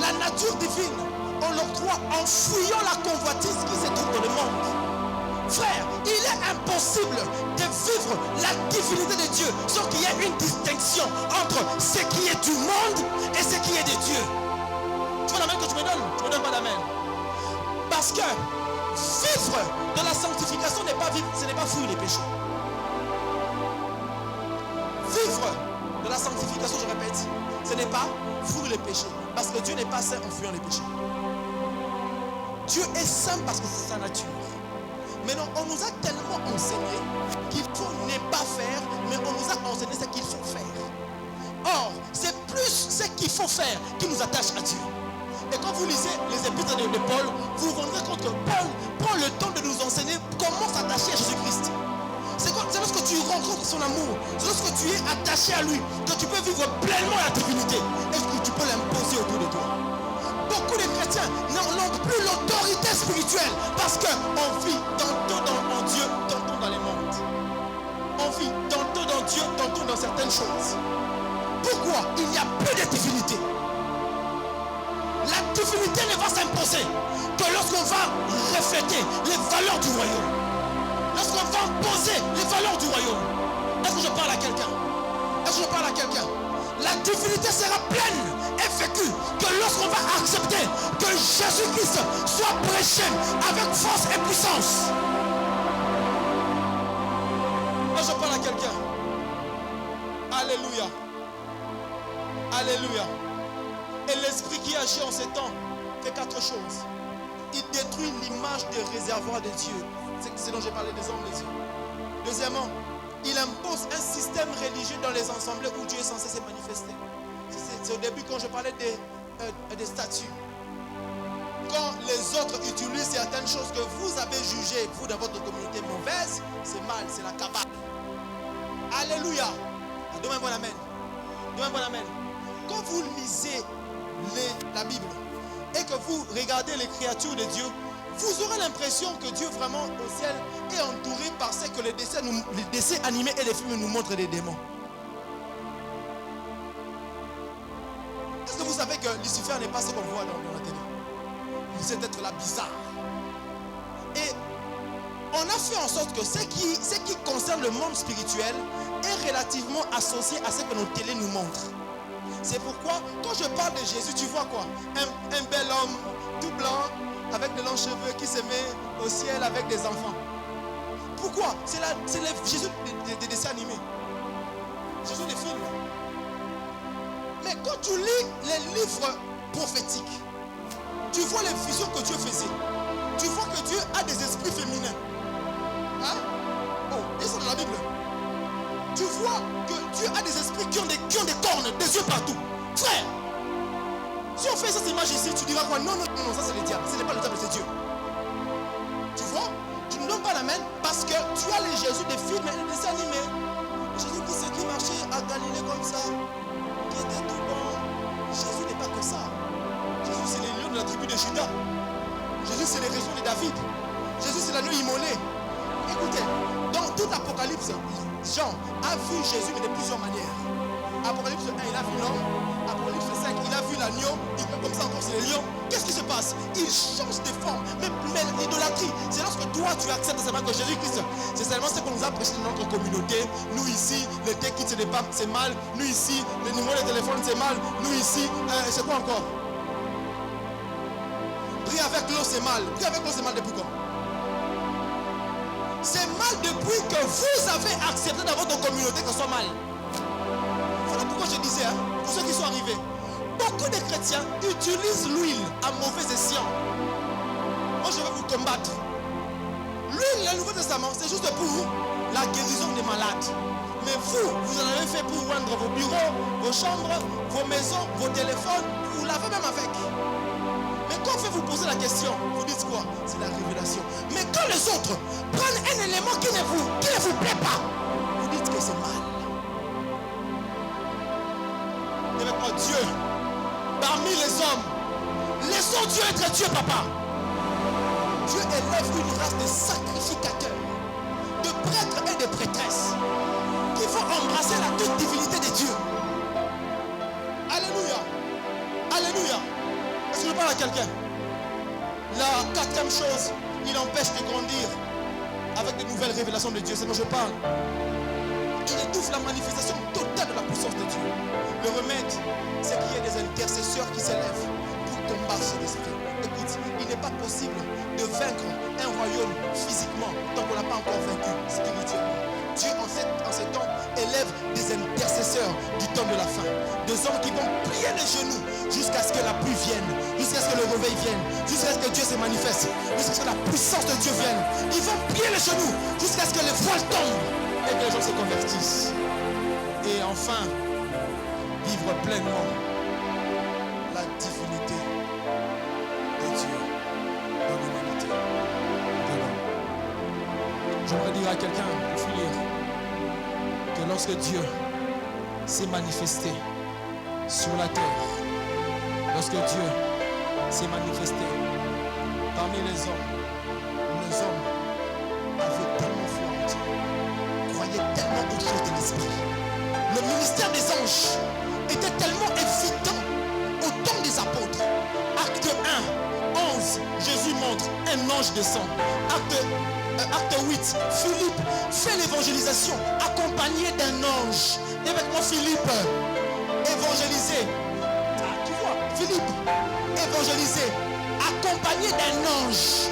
la nature divine, on l'octroie en fuyant la convoitise qui se trouve dans le monde. Frère, il est impossible de vivre la divinité de Dieu sans qu'il y ait une distinction entre ce qui est du monde et ce qui est de Dieu. Tu vois la main que tu me donnes? Tu me donnes pas la main. Parce que vivre dans la sanctification n'est pas vivre, ce n'est pas fuir les péchés. Vivre dans la sanctification, je répète, ce n'est pas fuir les péchés. Parce que Dieu n'est pas saint en fuyant les péchés. Dieu est saint parce que c'est sa nature. Maintenant, on nous a tellement enseigné qu'il faut ne pas faire, mais on nous a enseigné ce qu'il faut faire. Or, c'est plus ce qu'il faut faire qui nous attache à Dieu. Et quand vous lisez les épîtres de Paul, vous vous rendrez compte que Paul prend le temps de nous enseigner comment s'attacher à Jésus-Christ. C'est lorsque tu rencontres son amour, c'est lorsque tu es attaché à lui, que tu peux vivre pleinement la divinité et que tu peux l'imposer autour de toi. Beaucoup de chrétiens n'ont plus l'autorité spirituelle parce qu'on vit tantôt en Dieu, tantôt dans les mondes. On vit tantôt dans Dieu, tantôt dans certaines choses. Pourquoi? Il n'y a plus de divinité. La divinité ne va s'imposer que lorsqu'on va refléter les valeurs du royaume. Lorsqu'on va imposer les valeurs du royaume. Est-ce que je parle à quelqu'un? Est-ce que je parle à quelqu'un? La divinité sera pleine et vécue que lorsqu'on va accepter que Jésus-Christ soit prêché avec force et puissance. Est-ce que je parle à quelqu'un? Alléluia. Alléluia. Et l'esprit qui agit en ces temps fait 4 choses. Il détruit l'image des réservoirs de Dieu. C'est ce dont j'ai parlé des hommes de Dieu. Deuxièmement, il impose un système religieux dans les assemblées où Dieu est censé se manifester. C'est au début quand je parlais des statues. Quand les autres utilisent certaines choses que vous avez jugées, vous dans votre communauté, mauvaises, c'est mal, c'est la cabale. Alléluia. Donne-moi un bon amen. Donne-moi un bon amen. Quand vous lisez la Bible et que vous regardez les créatures de Dieu, vous aurez l'impression que Dieu vraiment au ciel est entouré par ce que les dessins animés et les films nous montrent des démons. Est-ce que vous savez que Lucifer n'est pas ce qu'on voit dans la télé? C'est d'être là bizarre. Et on a fait en sorte que ce qui concerne le monde spirituel est relativement associé à ce que nos télés nous montrent. C'est pourquoi, quand je parle de Jésus, tu vois quoi? Un bel homme, tout blanc, avec de longs cheveux, qui se met au ciel avec des enfants. Pourquoi? C'est le Jésus des dessins animés. Jésus des films. Mais quand tu lis les livres prophétiques, tu vois les visions que Dieu faisait. Tu vois que Dieu a des esprits féminins. Hein? Oh, ils sont dans la Bible. Tu vois que Dieu a des esprits qui ont des cornes, des yeux partout. Frère, si on fait cette image ici, tu diras quoi? Non, ça c'est le diable. Ce n'est pas le diable, c'est Dieu. Tu vois? Tu ne donnes pas la main parce que tu as les Jésus des films et des dessins animés. Jésus qui marchait à Galilée comme ça, qui était tout bon. Jésus n'est pas que ça. Jésus c'est les lions de la tribu de Judas. Jésus c'est les régions de David. Jésus c'est l'agneau immolé. Écoutez, dans tout l'Apocalypse, Jean a vu Jésus mais de plusieurs manières. Apocalypse 1, il a vu l'homme. Apocalypse 5, il a vu l'agneau. Il fait comme ça encore, c'est les lions. Qu'est-ce qui se passe? Il change de forme. Mais l'idolâtrie, c'est lorsque toi tu acceptes seulement que Jésus-Christ, c'est seulement ce qu'on nous a prêché dans notre communauté. Nous ici, le thé qui se débat, c'est mal. Nous ici, le numéro de téléphone, c'est mal. Nous ici, c'est quoi encore? Prier avec l'eau, c'est mal. Prier avec l'eau, c'est mal depuis quand? C'est mal depuis que vous avez accepté dans votre communauté que ce soit mal. Voilà pourquoi je disais, pour ceux qui sont arrivés, beaucoup de chrétiens utilisent l'huile à mauvais escient. Moi je vais vous combattre. L'huile, le Nouveau Testament, c'est juste pour la guérison des malades. Mais vous en avez fait pour rendre vos bureaux, vos chambres, vos maisons, vos téléphones. Vous l'avez même avec. Mais quand on fait vous poser la question, vous dites quoi? C'est la révélation. Mais quand les autres prennent un élément qui ne vous plaît pas, vous dites que c'est mal. Et avec moi, Dieu, parmi les hommes, laissons Dieu être Dieu, papa. Dieu élève une race de sacrificateurs, de prêtres et de prêtresses qui vont embrasser la toute divinité de Dieu. Alléluia. Alléluia. Est-ce que je parle à quelqu'un? La 4e chose, il empêche de grandir avec de nouvelles révélations de Dieu. C'est dont je parle. Il étouffe la manifestation totale de la puissance de Dieu. Le remède, c'est qu'il y ait des intercesseurs qui s'élèvent pour combattre cet esprit. Écoute, il n'est pas possible de vaincre un royaume physiquement tant qu'on n'a pas encore vaincu spirituellement. Dieu en ces temps élève des intercesseurs du temps de la fin. Des hommes qui vont plier les genoux jusqu'à ce que la pluie vienne, jusqu'à ce que le réveil vienne, jusqu'à ce que Dieu se manifeste, jusqu'à ce que la puissance de Dieu vienne. Ils vont plier les genoux jusqu'à ce que les voiles tombent et que les gens se convertissent. Et enfin, vivre pleinement la divinité de Dieu dans l'humanité. J'aimerais dire à quelqu'un, pour finir, que lorsque Dieu s'est manifesté sur la terre, lorsque Dieu s'est manifesté parmi les hommes avaient tellement foi en Dieu, croyaient tellement aux choses de l'esprit. Le ministère des anges était tellement évident au temps des apôtres. Acte montre, un ange descend. Acte 8, Philippe fait l'évangélisation accompagné d'un ange. Et avec moi Philippe, évangélisé. Tu vois, Philippe, évangélisé, accompagné d'un ange.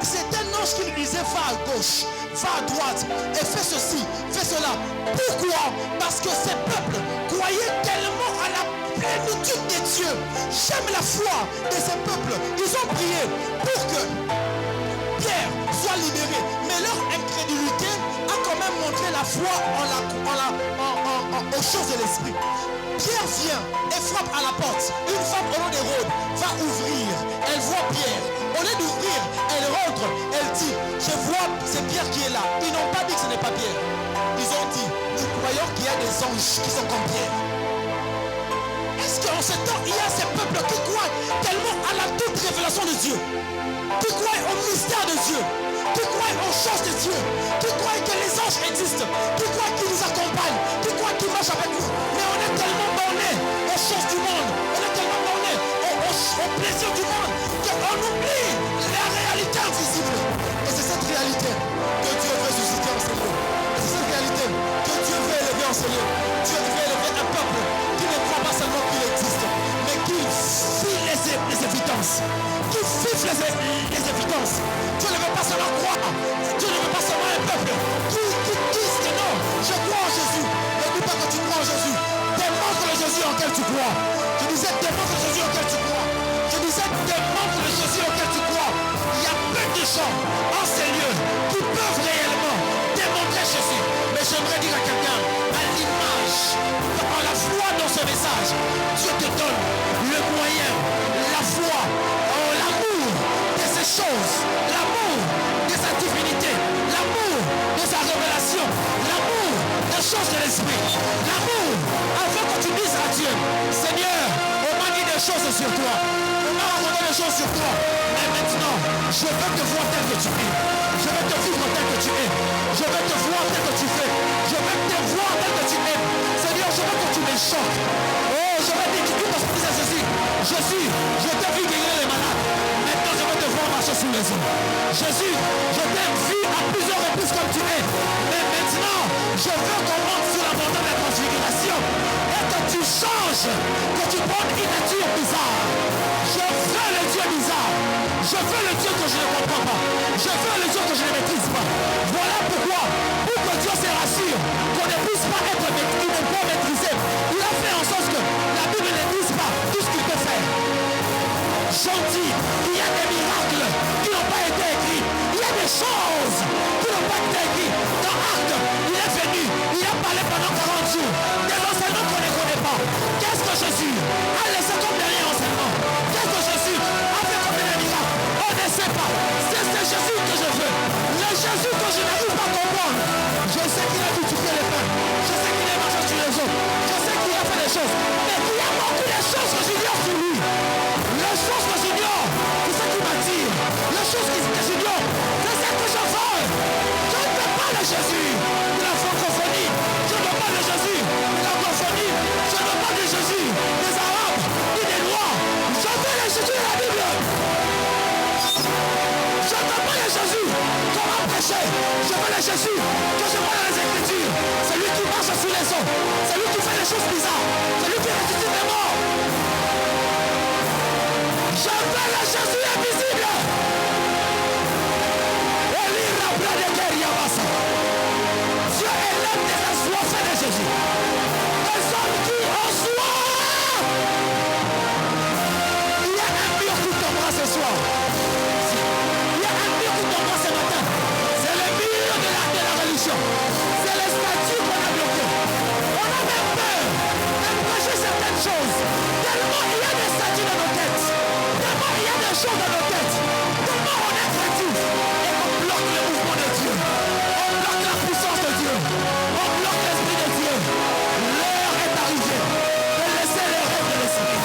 C'est un ange qui lui disait va à gauche, va à droite et fais ceci, fais cela. Pourquoi? Parce que ces peuples croyaient tellement à la plénitude des dieux. J'aime la foi de ces peuples. Ils ont prié pour que Pierre soit libéré, mais leur incrédulité a quand même montré la foi aux choses de l'esprit. Pierre vient et frappe à la porte. Une femme au nom d'Hérode va ouvrir. Elle voit Pierre. Au lieu d'ouvrir, elle rentre. Elle dit, je vois, c'est Pierre qui est là. Ils n'ont pas dit que ce n'est pas Pierre. Ils ont dit, nous croyons qu'il y a des anges qui sont comme Pierre. Est-ce qu'en ce temps, il y a ces peuples qui croient tellement à la toute révélation de Dieu, qui croient au mystère de Dieu, qui croient aux choses de Dieu, qui croient que les anges existent, qui croient qu'ils nous accompagnent, qui croient qu'ils marchent avec nous. Mais on est tellement bornés aux choses du monde, on est tellement bornés au plaisir du monde, qu'on oublie la réalité invisible. Et c'est cette réalité que Dieu veut susciter en ce lieu. Et c'est cette réalité que Dieu veut élever en ce lieu. Dieu veut élever un peuple qui ne croit pas seulement qu'il existe, mais qui vit les évidences, qui vive les évidences. Dieu ne veut pas seulement croire, Dieu ne veut pas seulement un peuple qui disent que non, je crois en Jésus. Ne dis pas que tu crois en Jésus, démontre le Jésus auquel tu crois. Je disais démontre le Jésus auquel tu crois. Je disais démontre le Jésus auquel tu crois. Il y a peu de gens en ces lieux qui peuvent réellement démontrer Jésus. Mais j'aimerais dire à quelqu'un, à l'image, en la foi dans ce message, Dieu te donne le moyen, la foi, l'amour de ces choses, l'amour de sa divinité, l'amour de sa révélation, l'amour des choses de l'esprit, l'amour afin que tu dises à Dieu, Seigneur, on m'a dit des choses sur toi, on m'a raconté des choses sur toi, mais maintenant, je veux te voir tel que tu es, je veux te vivre tel que tu es, je veux te voir tel que tu fais, je veux te voir tel que tu es. Seigneur, je veux que tu me choques. Oh, je veux t'écrire parce que c'est Jésus. Jésus, je t'ai vu guérir les malades. Maintenant, je veux te voir marcher sur les eaux. Jésus, je t'ai vu à plusieurs reprises comme tu es. Mais maintenant, je veux qu'on monte sur la montagne de la transfiguration et que tu changes, que tu prennes une nature bizarre. Je veux le Dieu bizarre. Je veux le Dieu que je ne comprends pas. Je veux le Dieu que je ne maîtrise pas. Voilà pourquoi, pour que Dieu se rassure, qu'on ne puisse pas être maîtrisé, il a fait en sorte que la Bible ne dise pas tout ce qu'il peut faire. Gentil, il y a des miracles qui n'ont pas été écrits. Il y a des choses qui n'ont pas été écrites. Dans Acte, il est venu, il a parlé pendant 40 jours. Des enseignements qu'on ne connaît pas. Qu'est-ce que Jésus a laissé comme dernier enseignement? Qu'est-ce que Jésus a fait comme dernier miracle? On ne sait pas. C'est ce Jésus que je veux. Le Jésus que je n'arrive pas à comprendre. Je sais qu'il a multiplié les pains. Je sais qu'il est marché sur les eaux. Je sais qu'il a fait des choses. Mais il y a beaucoup de choses que j'ignore sur lui. Les choses que j'ignore, c'est ce qui m'attire. Les choses que j'ignore, c'est ce que je veux. Je ne veux pas le Jésus de la francophonie. Je ne veux pas le Jésus de la francophonie. Je ne veux pas le Jésus des Arabes ni des Noirs. Je veux le Jésus de la Bible. Je ne veux pas le Jésus qu'on m'a prêché. Je veux le Jésus que je vois dans les Écritures. C'est lui qui marche sur les eaux. C'est lui qui fait des choses bizarres. C'est lui qui ressuscite les morts. Je veux le Jésus invisible. Dieu élève des assoiffés de Jésus. Des hommes qui ont soif. Il y a un mur qui tombera ce soir. Il y a un mur qui tombera ce matin. C'est le mur de la religion. C'est le statut qu'on a bloqué. On a même peur de prêcher certaines choses. Tellement il y a des statuts dans nos têtes. Tellement il y a des choses dans nos têtes. Tellement on est créatif. Et on bloque le mouvement de Dieu. On bloque la puissance de Dieu. On bloque l'esprit de Dieu. L'heure est arrivée de laisser les rêves de l'esprit.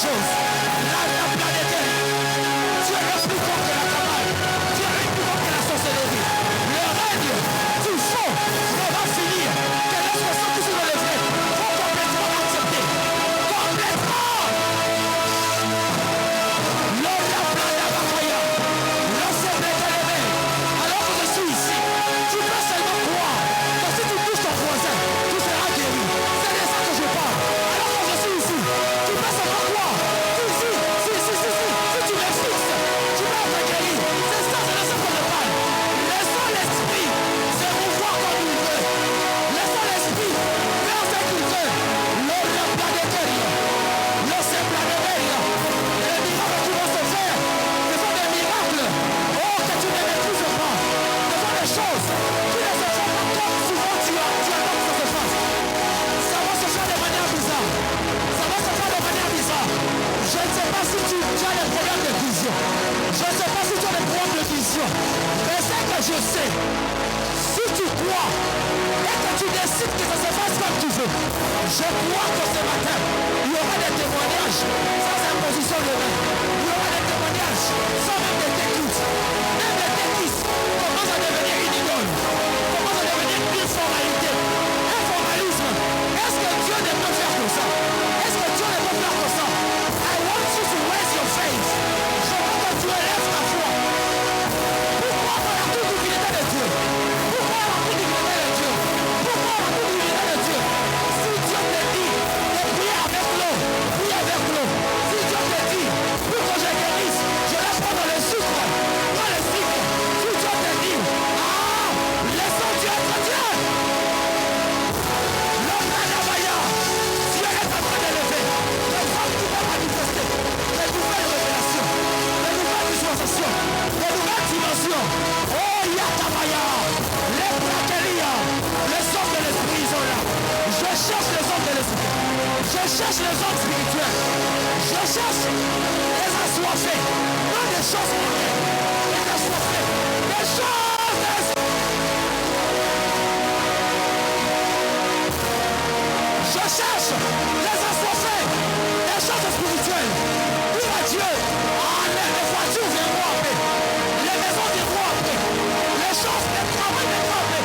choses. La planète, tu es plus fort que la cabale. Tu es plus fort que la sorcellerie. Le règne du faux ne va finir que lorsque ceux qui sont relevés vont complètement accepter. Complètement. Alors que je suis ici, tu peux seulement croire que si tu touches ton voisin, tu seras guéri. C'est de ça que je parle. Alors que je suis ici, tu peux seulement croire que si tu me fixes, tu vas être guéri. C'est ça, c'est de ça que je parle. Laissons l'esprit se mouvoir comme il veut. Laissons l'esprit faire ce qu'il veut. Le planétaire, le planétaire, les miracles qui vont se faire, ce sont des miracles. Oh, que tu ne maîtrises pas. Ce sont des choses qui ne se font pas comme souvent tu attends que ça se fasse. Ça va se faire de manière bizarre. Ça va se faire de manière bizarre. Je ne sais pas si tu as des problèmes de vision. Je ne sais pas si tu as des problèmes de vision. Mais c'est que je sais. Si tu crois et que tu décides que ça se fasse comme tu veux, je crois que ce matin, il y aura des témoignages sans imposition de main. Il y aura des témoignages sans même des techniques. Même les techniques commencent à devenir une idole. Commencent à devenir une formalité. Un formalisme. Est-ce que Dieu ne peut faire que ça? Est-ce que Dieu ne peut faire que ça? I want you to raise your faith. Je veux que tu élèves ta foi. Pourquoi dans la toute divinité de Dieu? Pourquoi la toute divinité de Dieu? Pourquoi la toute divinité de Dieu? Si Dieu te dit de prier avec l'eau, prie avec l'eau. Si Dieu te dit pour que je guérisse, je vais prendre le sucre, pas le sucre. Si Dieu te dit, laissons Dieu être Dieu. L'homme d'Anabaya, Dieu est en train d'élever. Les femmes qui vont manifester les nouvelles révélations, les nouvelles visualisations, les nouvelles dimensions. Oh, Yatabaya, les Braquelia, les hommes de l'esprit, ils sont là. Je cherche les hommes de l'esprit. Je cherche les hommes spirituels. Je cherche les assoiffés. Pas des choses mondaines. Les assoiffés. Des choses. Je cherche les assoiffés. Des choses spirituelles. Dis à Dieu. Les voitures viendront après. Les maisons viendront après. Les choses, les travaux viendront après.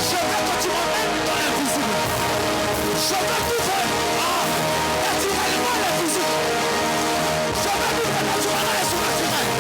Je veux que tu m'emmènes dans l'invisible. Je veux vivre naturellement l'invisible. Je veux vivre naturellement les surnaturels.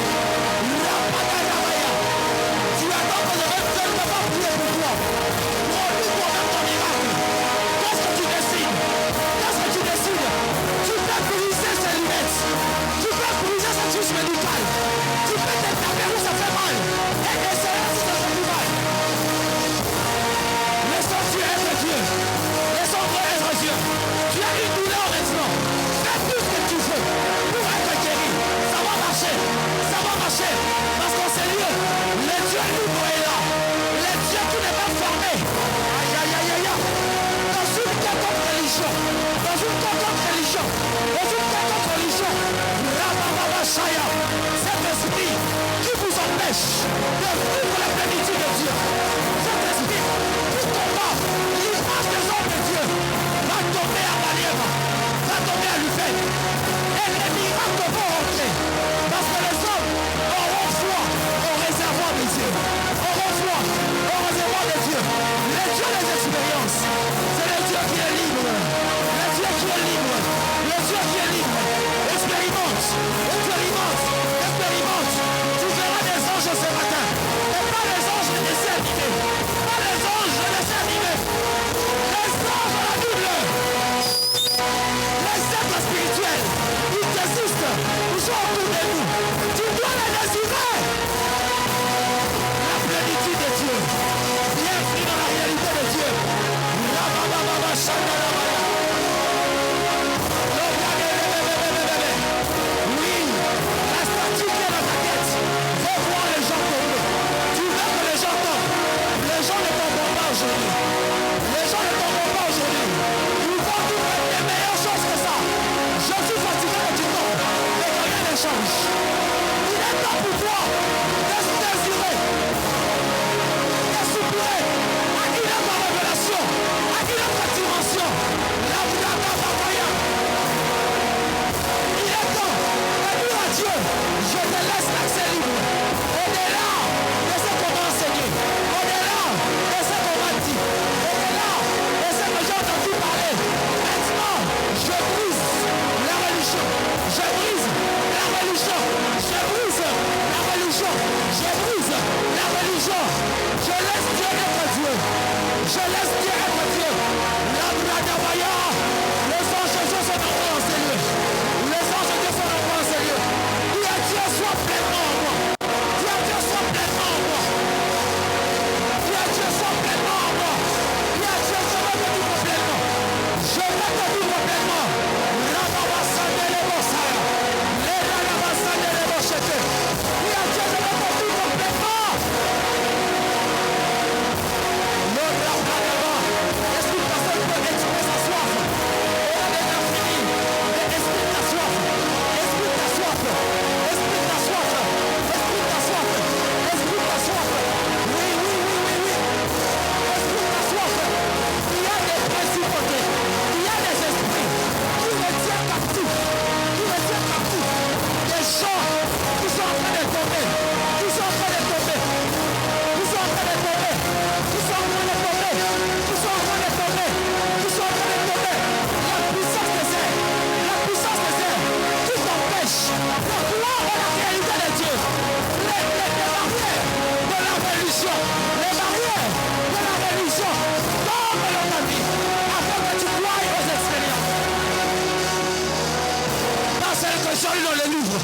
lu dans les livres.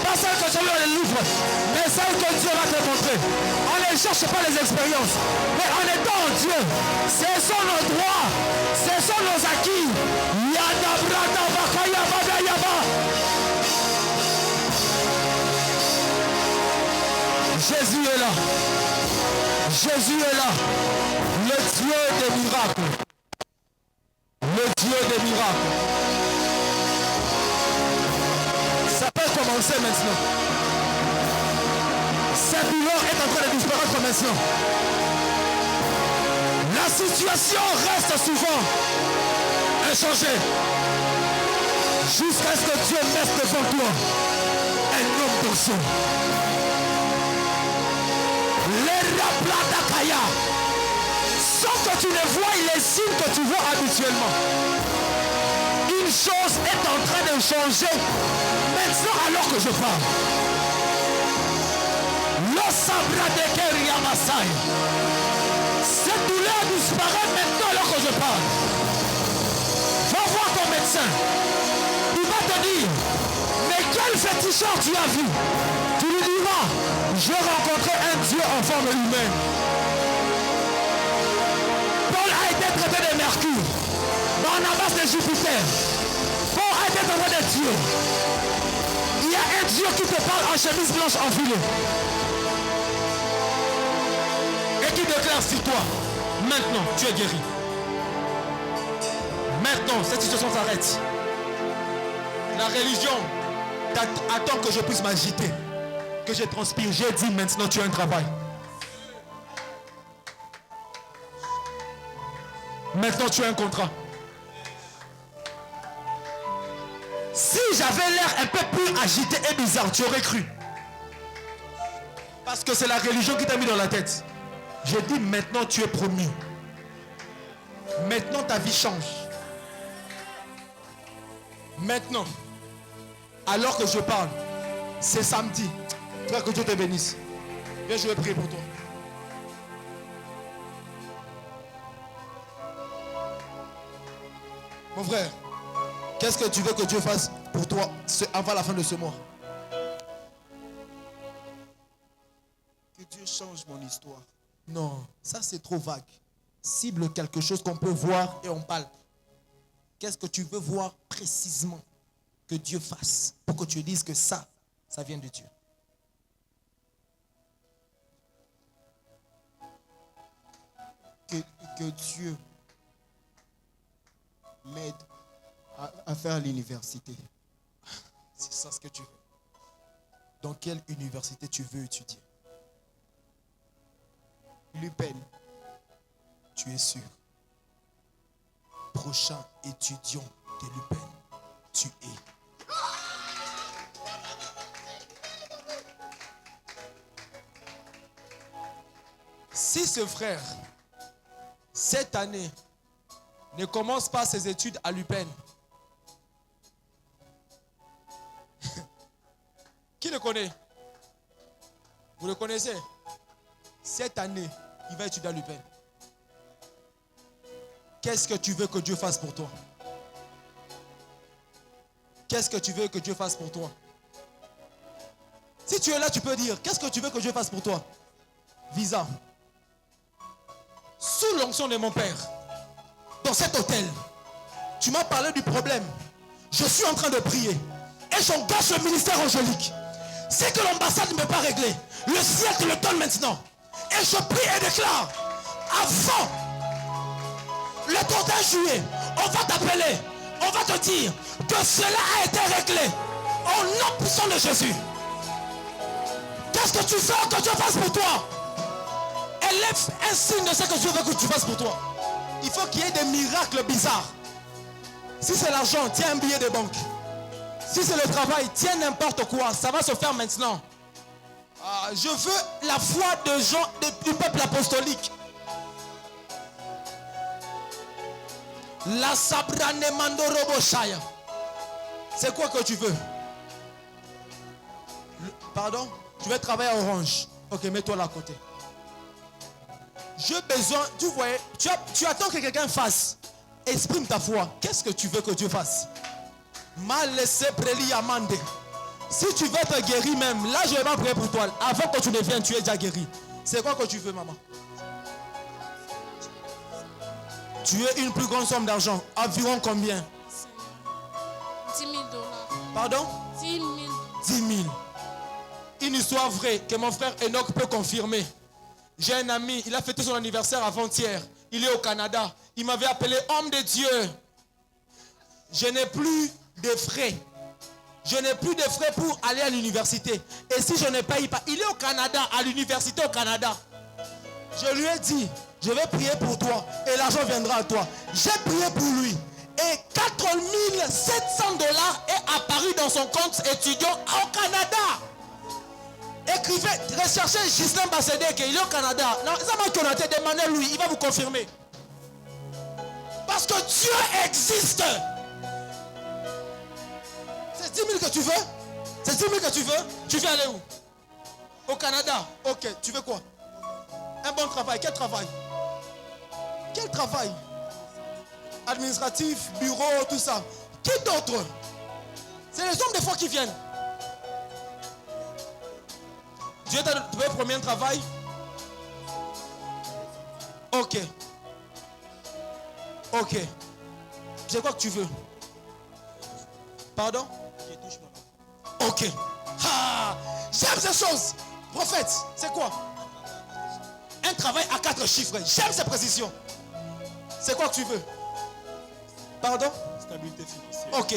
Pas celles que tu as lu dans les livres, mais celles que Dieu va te montrer. On ne cherche pas les expériences, mais en étant en Dieu, ce sont nos droits, ce sont nos acquis. Yada brada bakaya bada yaba. Jésus est là. Jésus est là. Le Dieu des miracles. Le Dieu des miracles. Ça peut commencer maintenant. Cette douleur est en train de disparaître maintenant. La situation reste souvent inchangée. Jusqu'à ce que Dieu mette devant toi un homme d'onction. Les rapladakaya. Sans que tu ne vois les signes que tu vois habituellement. Une chose est en train de changer maintenant alors que je parle. Cette douleur disparaît maintenant alors que je parle. Va voir ton médecin. Il va te dire, mais quel féticheur tu as vu? Tu lui diras, j'ai rencontré un Dieu en forme humaine. Paul a été traité de Mercure. Barnabas de Jupiter. Paul a été traité de Dieu. Il y a un Dieu qui te parle en chemise blanche enfilée. Et qui déclare sur toi, maintenant tu es guéri. Maintenant cette situation s'arrête. La religion attend que je puisse m'agiter, que je transpire. J'ai dit maintenant tu as un travail. Maintenant tu as un contrat. Si j'avais l'air un peu plus agité et bizarre, tu aurais cru. Parce que c'est la religion qui t'a mis dans la tête. J'ai dit maintenant tu es promu. Maintenant ta vie change. Maintenant, alors que je parle, c'est samedi. Frère, que Dieu te bénisse. Viens, je vais prier pour toi. Mon frère, qu'est-ce que tu veux que Dieu fasse pour toi avant la fin de ce mois? Que Dieu change mon histoire. Non, ça c'est trop vague. Cible quelque chose qu'on peut voir et on palpe. Qu'est-ce que tu veux voir précisément que Dieu fasse pour que tu dises que ça vient de Dieu? Que Dieu m'aide à faire l'université. C'est ça ce que tu veux. Dans quelle université tu veux étudier? L'UPEN. Tu es sûr? Prochain étudiant de l'UPEN, tu es. Si ce frère, cette année, ne commence pas ses études à l'UPEN, qui le connaît? Vous le connaissez? Cette année, il va étudier à l'UPEN. Qu'est-ce que tu veux que Dieu fasse pour toi? Qu'est-ce que tu veux que Dieu fasse pour toi? Si tu es là, tu peux dire, qu'est-ce que tu veux que Dieu fasse pour toi? Visa. Sous l'onction de mon Père, dans cet hôtel, tu m'as parlé du problème. Je suis en train de prier. Et j'engage le ministère angélique. C'est que l'ambassade ne peut pas régler. Le siècle le donne maintenant. Et je prie et déclare, avant le 31 juillet, on va t'appeler, on va te dire que cela a été réglé au nom puissant de Jésus. Qu'est-ce que tu veux que Dieu fasse pour toi? Élève un signe de ce que Dieu veut que tu fasses pour toi. Il faut qu'il y ait des miracles bizarres. Si c'est l'argent, tiens un billet de banque. Si c'est le travail, tiens n'importe quoi. Ça va se faire maintenant. Je veux la foi de gens du peuple apostolique. La sabrane mandorobo shaya. C'est quoi que tu veux? Pardon? Tu veux travailler à Orange. Ok, mets-toi là à côté. J'ai besoin, tu vois, tu attends que quelqu'un fasse. Exprime ta foi. Qu'est-ce que tu veux que Dieu fasse? Mal laissé preli amande. Si tu veux être guéri même, là je vais pas prier pour toi. Avant que tu ne viennes, tu es déjà guéri. C'est quoi que tu veux, maman? Tu veux une plus grande somme d'argent. Environ combien? 10 000 $. Pardon? 10 000. 10 000. Une histoire vraie que mon frère Enoch peut confirmer. J'ai un ami, il a fêté son anniversaire avant-hier. Il est au Canada. Il m'avait appelé homme de Dieu. Je n'ai plus de frais. Je n'ai plus de frais pour aller à l'université. Et si je ne paye pas, il est au Canada, à l'université au Canada. Je lui ai dit, je vais prier pour toi et l'argent viendra à toi. J'ai prié pour lui. Et 4 700 $ est apparu dans son compte étudiant au Canada. Écrivez, recherchez Gislain Bassédek, il est au Canada. Non, ça m'a connoté, demandez-lui, il va vous confirmer. Parce que Dieu existe. C'est 10 000 que tu veux? C'est 10 000 que tu veux? Tu veux aller où? Au Canada. Ok, tu veux quoi? Un bon travail. Quel travail? Quel travail? Administratif, bureau, tout ça. Qui d'autre? C'est les hommes des fois qui viennent. Dieu t'a trouvé le premier travail? Ok. Ok. C'est quoi que tu veux? Pardon? Ok. Ah, j'aime ces choses. Prophète, c'est quoi? Un travail à 4 chiffres. J'aime ces précisions. C'est quoi que tu veux? Pardon? Stabilité financière. Ok.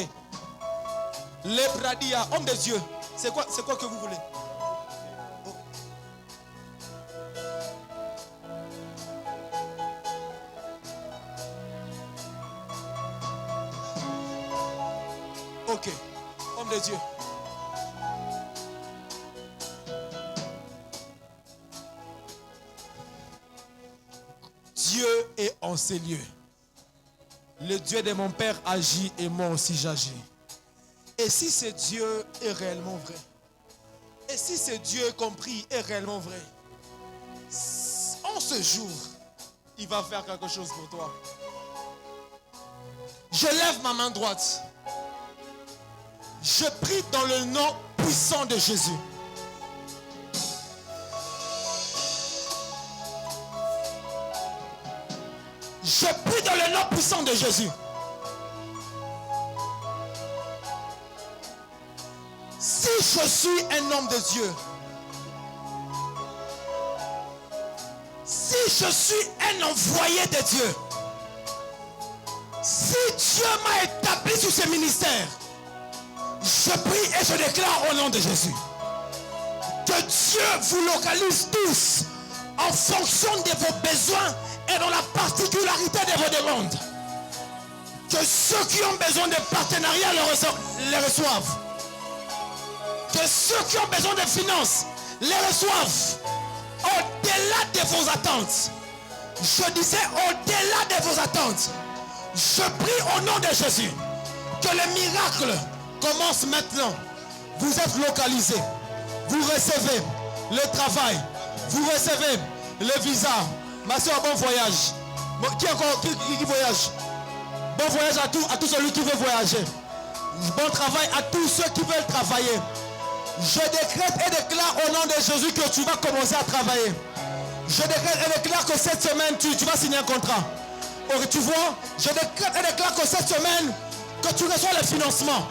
Les Bradia, homme de Dieu. C'est quoi que vous voulez? Ok. Homme de Dieu. Dieu est en ces lieux. Le Dieu de mon père agit et moi aussi j'agis. Et si ce Dieu est réellement vrai, et si ce Dieu compris est réellement vrai, en ce jour, il va faire quelque chose pour toi. Je lève ma main droite. Je prie dans le nom puissant de Jésus. Je prie dans le nom puissant de Jésus. Si je suis un homme de Dieu, si je suis un envoyé de Dieu, si Dieu m'a établi sur ce ministère, je prie et je déclare au nom de Jésus que Dieu vous localise tous en fonction de vos besoins et dans la particularité de vos demandes. Que ceux qui ont besoin de partenariat les reçoivent. Que ceux qui ont besoin de finances les reçoivent. Au-delà de vos attentes. Je disais au-delà de vos attentes. Je prie au nom de Jésus que le miracle commence maintenant. Vous êtes localisés. Vous recevez le travail. Vous recevez le visa. Ma soeur, bon voyage. Qui voyage? Bon voyage à tout celui qui veut voyager. Bon travail à tous ceux qui veulent travailler. Je décrète et déclare au nom de Jésus que tu vas commencer à travailler. Je décrète et déclare que cette semaine tu vas signer un contrat. Tu vois, je décrète et déclare que cette semaine que tu reçois le financement.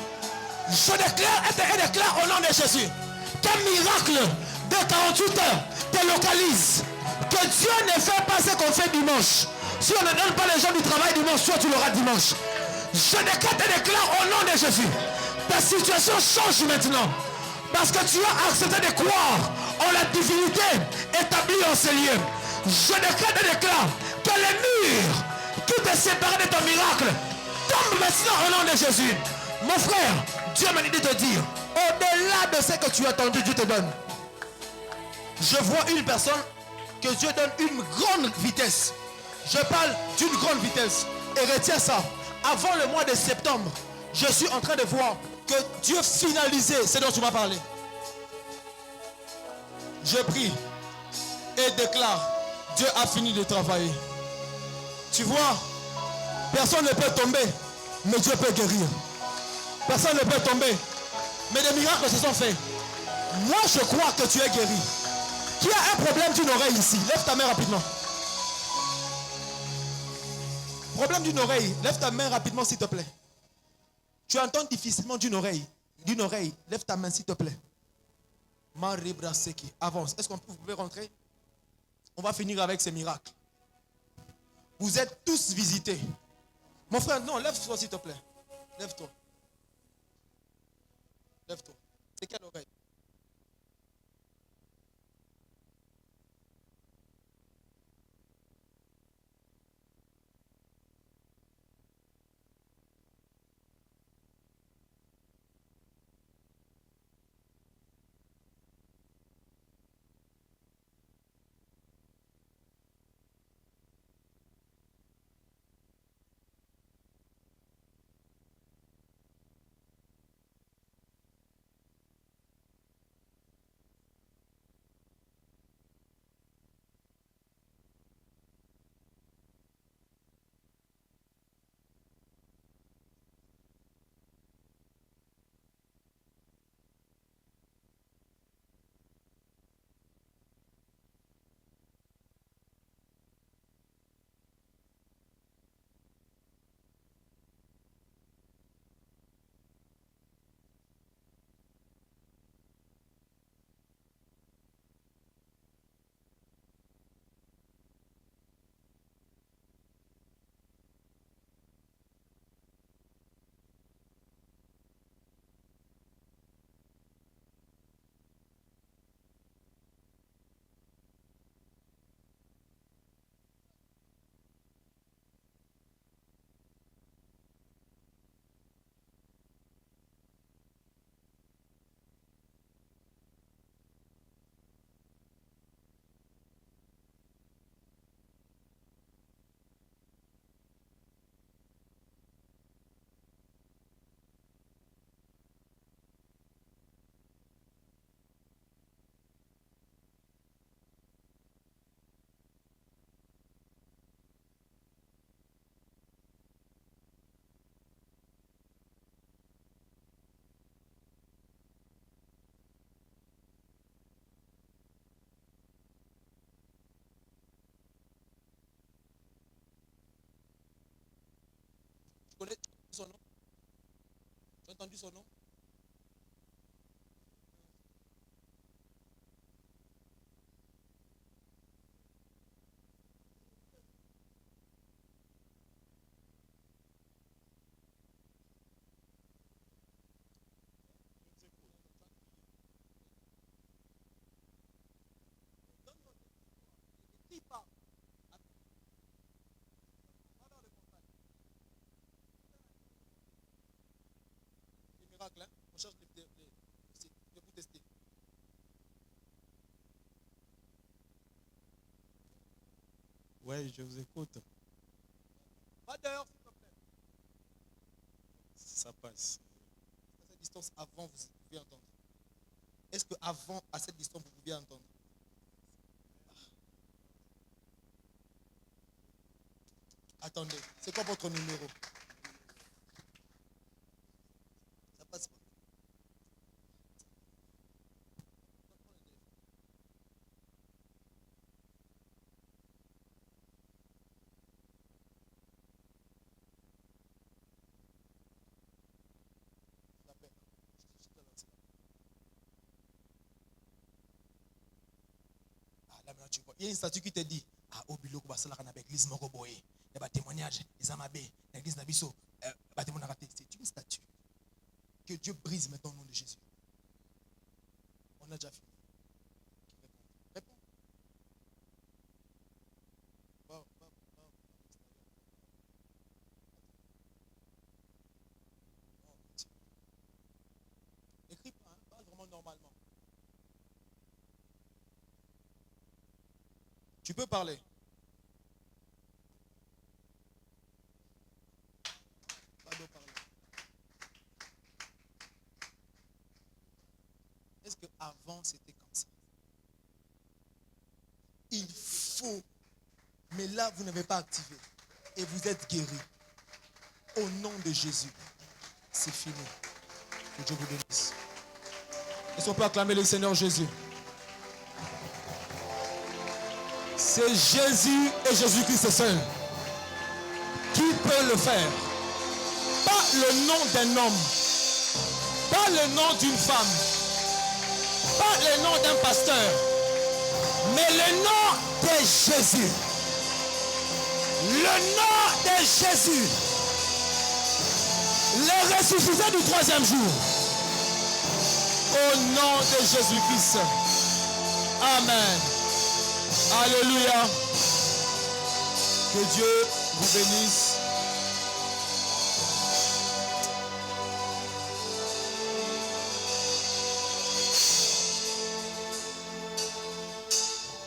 Je déclare et déclare au nom de Jésus qu'un miracle de 48 heures te localise. Que Dieu ne fait pas ce qu'on fait dimanche. Si on ne donne pas les gens du travail dimanche, toi tu l'auras dimanche. Je décrète et déclare au nom de Jésus. Ta situation change maintenant. Parce que tu as accepté de croire en la divinité établie en ces lieux. Je décrète et déclare que les murs qui te séparent de ton miracle tombent maintenant au nom de Jésus. Mon frère, Dieu m'a dit de te dire, au-delà de ce que tu as attendu, Dieu te donne. Je vois une personne que Dieu donne une grande vitesse. Je parle d'une grande vitesse. Et retiens ça. Avant le mois de septembre, je suis en train de voir que Dieu finalisait ce dont tu m'as parlé. Je prie et déclare, Dieu a fini de travailler. Tu vois, personne ne peut tomber, mais Dieu peut guérir. Personne ne peut tomber, Mais des miracles se sont faits. Moi, je crois que tu es guéri. Qui a un problème d'une oreille ici? Lève ta main rapidement. Problème d'une oreille. Lève ta main rapidement, s'il te plaît. Tu entends difficilement d'une oreille. D'une oreille. Lève ta main, s'il te plaît. Avance. Est-ce qu'on peut, vous pouvez rentrer? On va finir avec ces miracles. Vous êtes tous visités. Mon frère, non, lève-toi, s'il te plaît. Lève-toi. Lève-toi. C'est quelle oreille? Tu connais son nom? Tu as entendu son nom? Qui parle? Les miracles, hein? On cherche les pour tester. Ouais, je vous écoute. Va dehors, s'il te plaît. Ça passe. À cette distance, avant, vous pouviez entendre. Est-ce qu'avant, à cette distance, vous pouviez entendre? Attendez, c'est quoi votre numéro? Ça passe pas. Ah, là maintenant tu vois. Il y a une statue qui te dit ah, au biloko basala kana l'église moko boye. Il y a des témoignages, les amabé, l'église Nabiso, c'est une statue. Que Dieu brise maintenant au nom de Jésus. On a déjà fini. Réponds. Va. Écris pas, hein, parle vraiment normalement. Tu peux parler. Pas de parler. Est-ce qu'avant c'était comme ça? Il faut. Mais là, vous n'avez pas activé. Et vous êtes guéri. Au nom de Jésus. C'est fini. Que Dieu vous bénisse. Est-ce qu'on peut acclamer le Seigneur Jésus? C'est Jésus et Jésus-Christ seul qui peut le faire. Pas le nom d'un homme, pas le nom d'une femme, pas le nom d'un pasteur, mais le nom de Jésus. Le nom de Jésus. Le ressuscité du troisième jour. Au nom de Jésus-Christ. Amen. Alléluia. Que Dieu vous bénisse.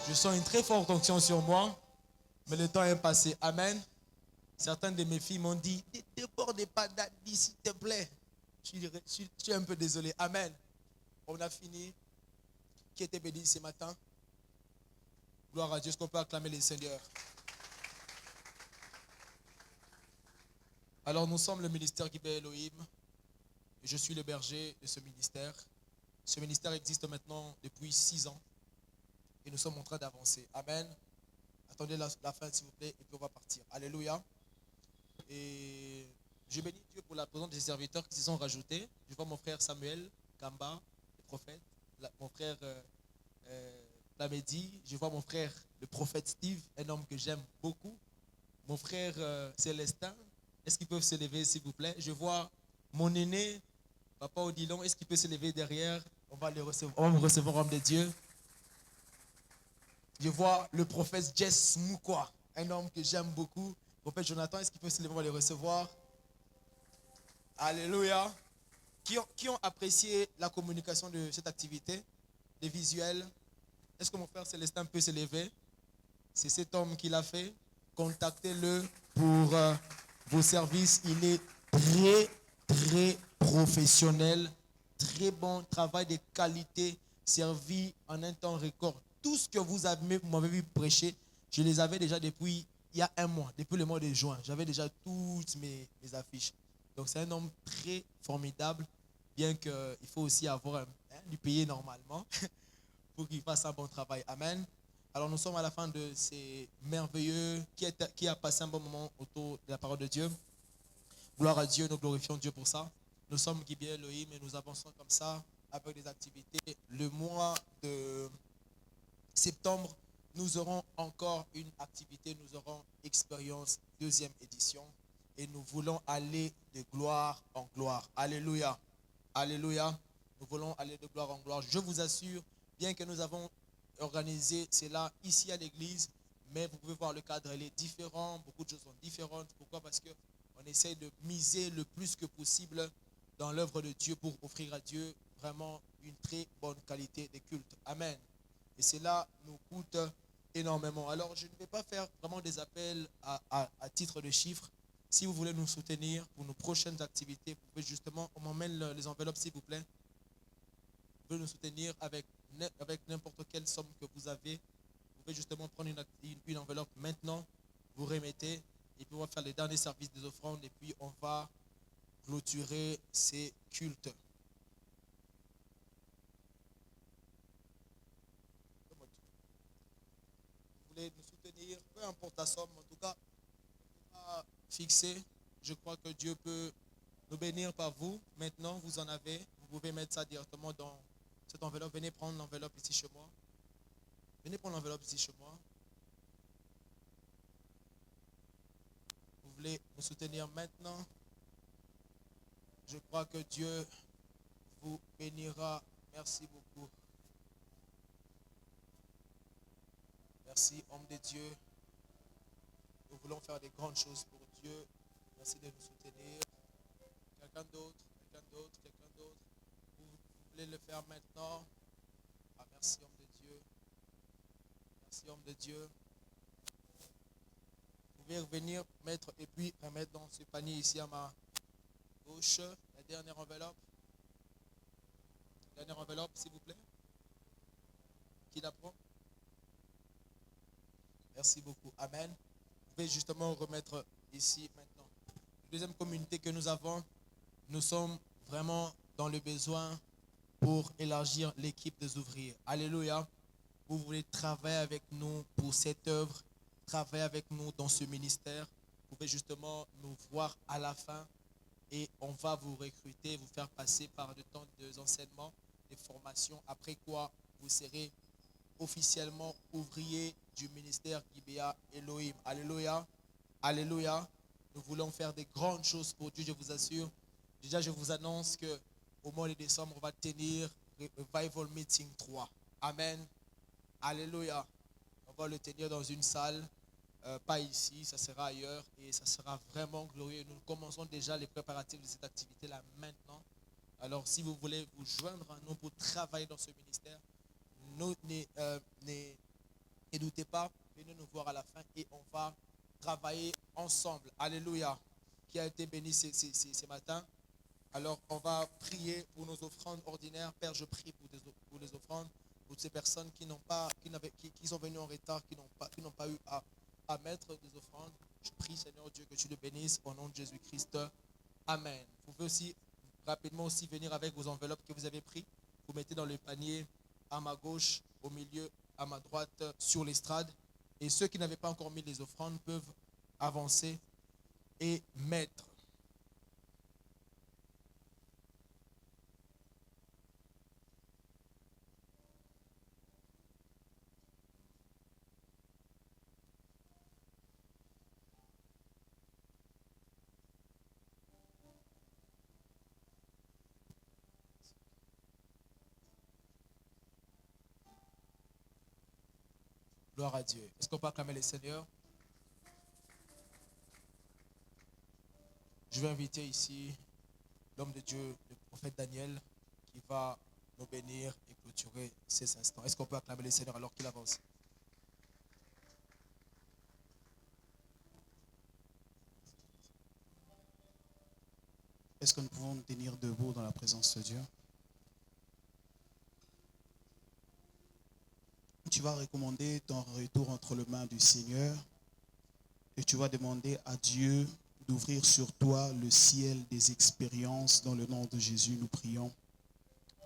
Je sens une très forte onction sur moi, mais le temps est passé. Amen. Certaines de mes filles m'ont dit, ne déborde pas d'Adi, s'il te plaît. Je suis un peu désolé. Amen. On a fini. Qui était béni ce matin? Gloire à Dieu. Est-ce qu'on peut acclamer le Seigneur? Alors nous sommes le ministère Guibé Elohim. Et je suis le berger de ce ministère. Ce ministère existe maintenant depuis 6 ans. Et nous sommes en train d'avancer. Amen. Attendez la fin s'il vous plaît. Et puis on va partir. Alléluia. Et je bénis Dieu pour la présence des serviteurs qui se sont rajoutés. Je vois mon frère Samuel Kamba, le prophète. Mon frère Lamedi. Je vois mon frère, le prophète Steve, un homme que j'aime beaucoup. Mon frère Célestin. Est-ce qu'ils peuvent se lever s'il vous plaît? Je vois mon aîné, Papa Odilon. Est-ce qu'il peut se lever derrière? On va me recevoir, homme de Dieu. Je vois le prophète Jess Moukwa, un homme que j'aime beaucoup. Le prophète Jonathan, est-ce qu'il peut se lever? On va le recevoir. Alléluia. Qui ont apprécié la communication de cette activité, les visuels? Est-ce que mon frère Célestin peut se lever? C'est cet homme qui l'a fait. Contactez-le pour vos services. Il est très, très professionnel. Très bon travail de qualité, servi en un temps record. Tout ce que vous m'avez vu prêcher, je les avais déjà depuis il y a 1 mois, depuis le mois de juin. J'avais déjà toutes mes affiches. Donc c'est un homme très formidable, bien qu'il faut aussi avoir lui payer normalement pour qu'il fasse un bon travail. Amen. Alors nous sommes à la fin de ces merveilleux qui a passé un bon moment autour de la parole de Dieu. Gloire à Dieu, nous glorifions Dieu pour ça. Nous sommes Guibé Elohim et nous avançons comme ça avec des activités. Le mois de septembre, nous aurons encore une activité, nous aurons Expérience 2e édition et nous voulons aller de gloire en gloire. Alléluia. Alléluia. Nous voulons aller de gloire en gloire. Je vous assure, bien que nous avons organisé cela ici à l'église, mais vous pouvez voir le cadre, il est différent, beaucoup de choses sont différentes. Pourquoi? Parce qu'on essaie de miser le plus que possible dans l'œuvre de Dieu pour offrir à Dieu vraiment une très bonne qualité de culte. Amen. Et cela nous coûte énormément. Alors, je ne vais pas faire vraiment des appels à titre de chiffres. Si vous voulez nous soutenir pour nos prochaines activités, vous pouvez justement, on m'emmène les enveloppes s'il vous plaît. Vous pouvez nous soutenir avec n'importe quelle somme que vous avez. Vous pouvez justement prendre une enveloppe maintenant, vous remettez, et puis on va faire les derniers services des offrandes, et puis on va clôturer ces cultes. Vous voulez nous soutenir, peu importe la somme, en tout cas, on va fixer. Je crois que Dieu peut nous bénir par vous. Maintenant, vous en avez. Vous pouvez mettre ça directement dans cette enveloppe. Venez prendre l'enveloppe ici chez moi. Venez prendre l'enveloppe ici chez moi. Vous voulez nous soutenir maintenant? Je crois que Dieu vous bénira. Merci beaucoup. Merci, homme de Dieu. Nous voulons faire des grandes choses pour Dieu. Merci de nous soutenir. Quelqu'un d'autre? Vous voulez le faire maintenant? Ah, merci, homme de Dieu. Merci, homme de Dieu. Vous pouvez revenir mettre et puis remettre dans ce panier ici à ma gauche. La dernière enveloppe. Dernière enveloppe, s'il vous plaît. Qui la prend? Merci beaucoup. Amen. Vous pouvez justement remettre ici maintenant. La deuxième communauté que nous avons, nous sommes vraiment dans le besoin pour élargir l'équipe des ouvriers. Alléluia. Vous voulez travailler avec nous pour cette œuvre, travailler avec nous dans ce ministère. Vous pouvez justement nous voir à la fin et on va vous recruter, vous faire passer par le temps d'enseignement, des formations, après quoi vous serez officiellement ouvrier du ministère Gibea Elohim. Alléluia. Alléluia. Nous voulons faire des grandes choses pour Dieu, je vous assure. Déjà, je vous annonce que au mois de décembre, on va tenir Revival Meeting 3. Amen. Alléluia. On va le tenir dans une salle, pas ici, ça sera ailleurs et ça sera vraiment glorieux. Nous commençons déjà les préparatifs de cette activité-là maintenant. Alors, si vous voulez vous joindre à nous pour travailler dans ce ministère, ne doutez pas, venez nous voir à la fin et on va travailler ensemble. Alléluia. Qui a été béni ce matin. Alors, on va prier pour nos offrandes ordinaires. Père, je prie pour les offrandes, pour ces personnes qui sont venues en retard, qui n'ont pas eu à mettre des offrandes. Je prie, Seigneur Dieu, que tu le bénisses au nom de Jésus-Christ. Amen. Vous pouvez aussi rapidement venir avec vos enveloppes que vous avez prises. Vous mettez dans le panier à ma gauche, au milieu, à ma droite, sur l'estrade. Et ceux qui n'avaient pas encore mis les offrandes peuvent avancer et mettre. Gloire à Dieu. Est-ce qu'on peut acclamer le Seigneur? Je vais inviter ici l'homme de Dieu, le prophète Daniel, qui va nous bénir et clôturer ces instants. Est-ce qu'on peut acclamer le Seigneur alors qu'il avance? Est-ce que nous pouvons nous tenir debout dans la présence de Dieu? Tu vas recommander ton retour entre les mains du Seigneur et tu vas demander à Dieu d'ouvrir sur toi le ciel des expériences. Dans le nom de Jésus, nous prions.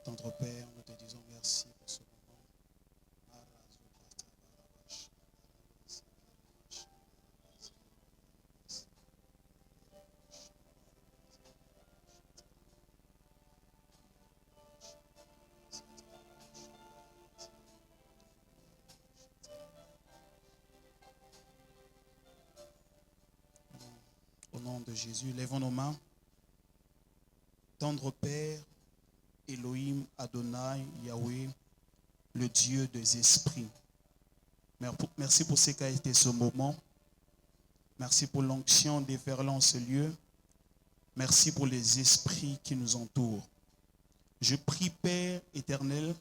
Tendre Père, nous te disons merci pour ce moment. Au nom de Jésus, lèvons nos mains. Tendre Père, Elohim, Adonai, Yahweh, le Dieu des esprits. Merci pour ce qu'a été ce moment. Merci pour l'onction déferlant ce lieu. Merci pour les esprits qui nous entourent. Je prie, Père éternel,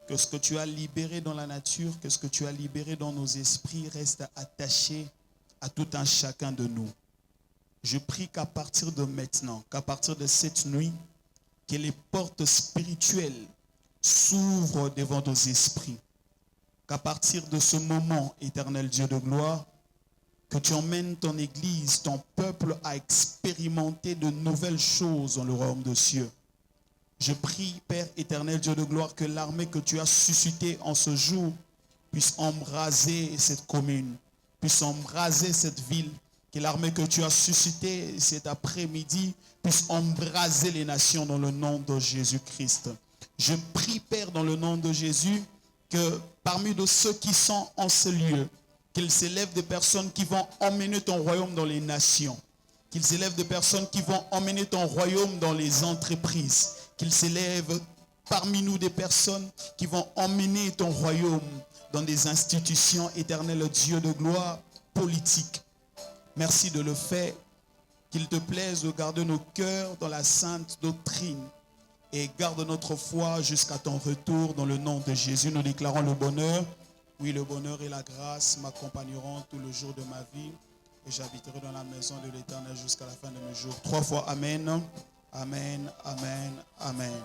que ce que tu as libéré dans la nature, que ce que tu as libéré dans nos esprits reste attaché à tout un chacun de nous. Je prie qu'à partir de maintenant, qu'à partir de cette nuit, que les portes spirituelles s'ouvrent devant nos esprits. Qu'à partir de ce moment, éternel Dieu de gloire, que tu emmènes ton Église, ton peuple à expérimenter de nouvelles choses dans le royaume des cieux. Je prie, Père éternel Dieu de gloire, que l'armée que tu as suscitée en ce jour puisse embraser cette commune, puisse embraser cette ville. Que l'armée que tu as suscitée cet après-midi puisse embraser les nations dans le nom de Jésus-Christ. Je prie, Père, dans le nom de Jésus, que parmi de ceux qui sont en ce lieu, qu'il s'élève des personnes qui vont emmener ton royaume dans les nations. Qu'il s'élève des personnes qui vont emmener ton royaume dans les entreprises. Qu'il s'élève parmi nous des personnes qui vont emmener ton royaume dans des institutions éternelles, Dieu de gloire, politiques. Merci de le faire, qu'il te plaise de garder nos cœurs dans la sainte doctrine et garde notre foi jusqu'à ton retour dans le nom de Jésus. Nous déclarons le bonheur. Oui, le bonheur et la grâce m'accompagneront tout le jour de ma vie et j'habiterai dans la maison de l'Éternel jusqu'à la fin de mes jours. 3 fois Amen, Amen, Amen, Amen.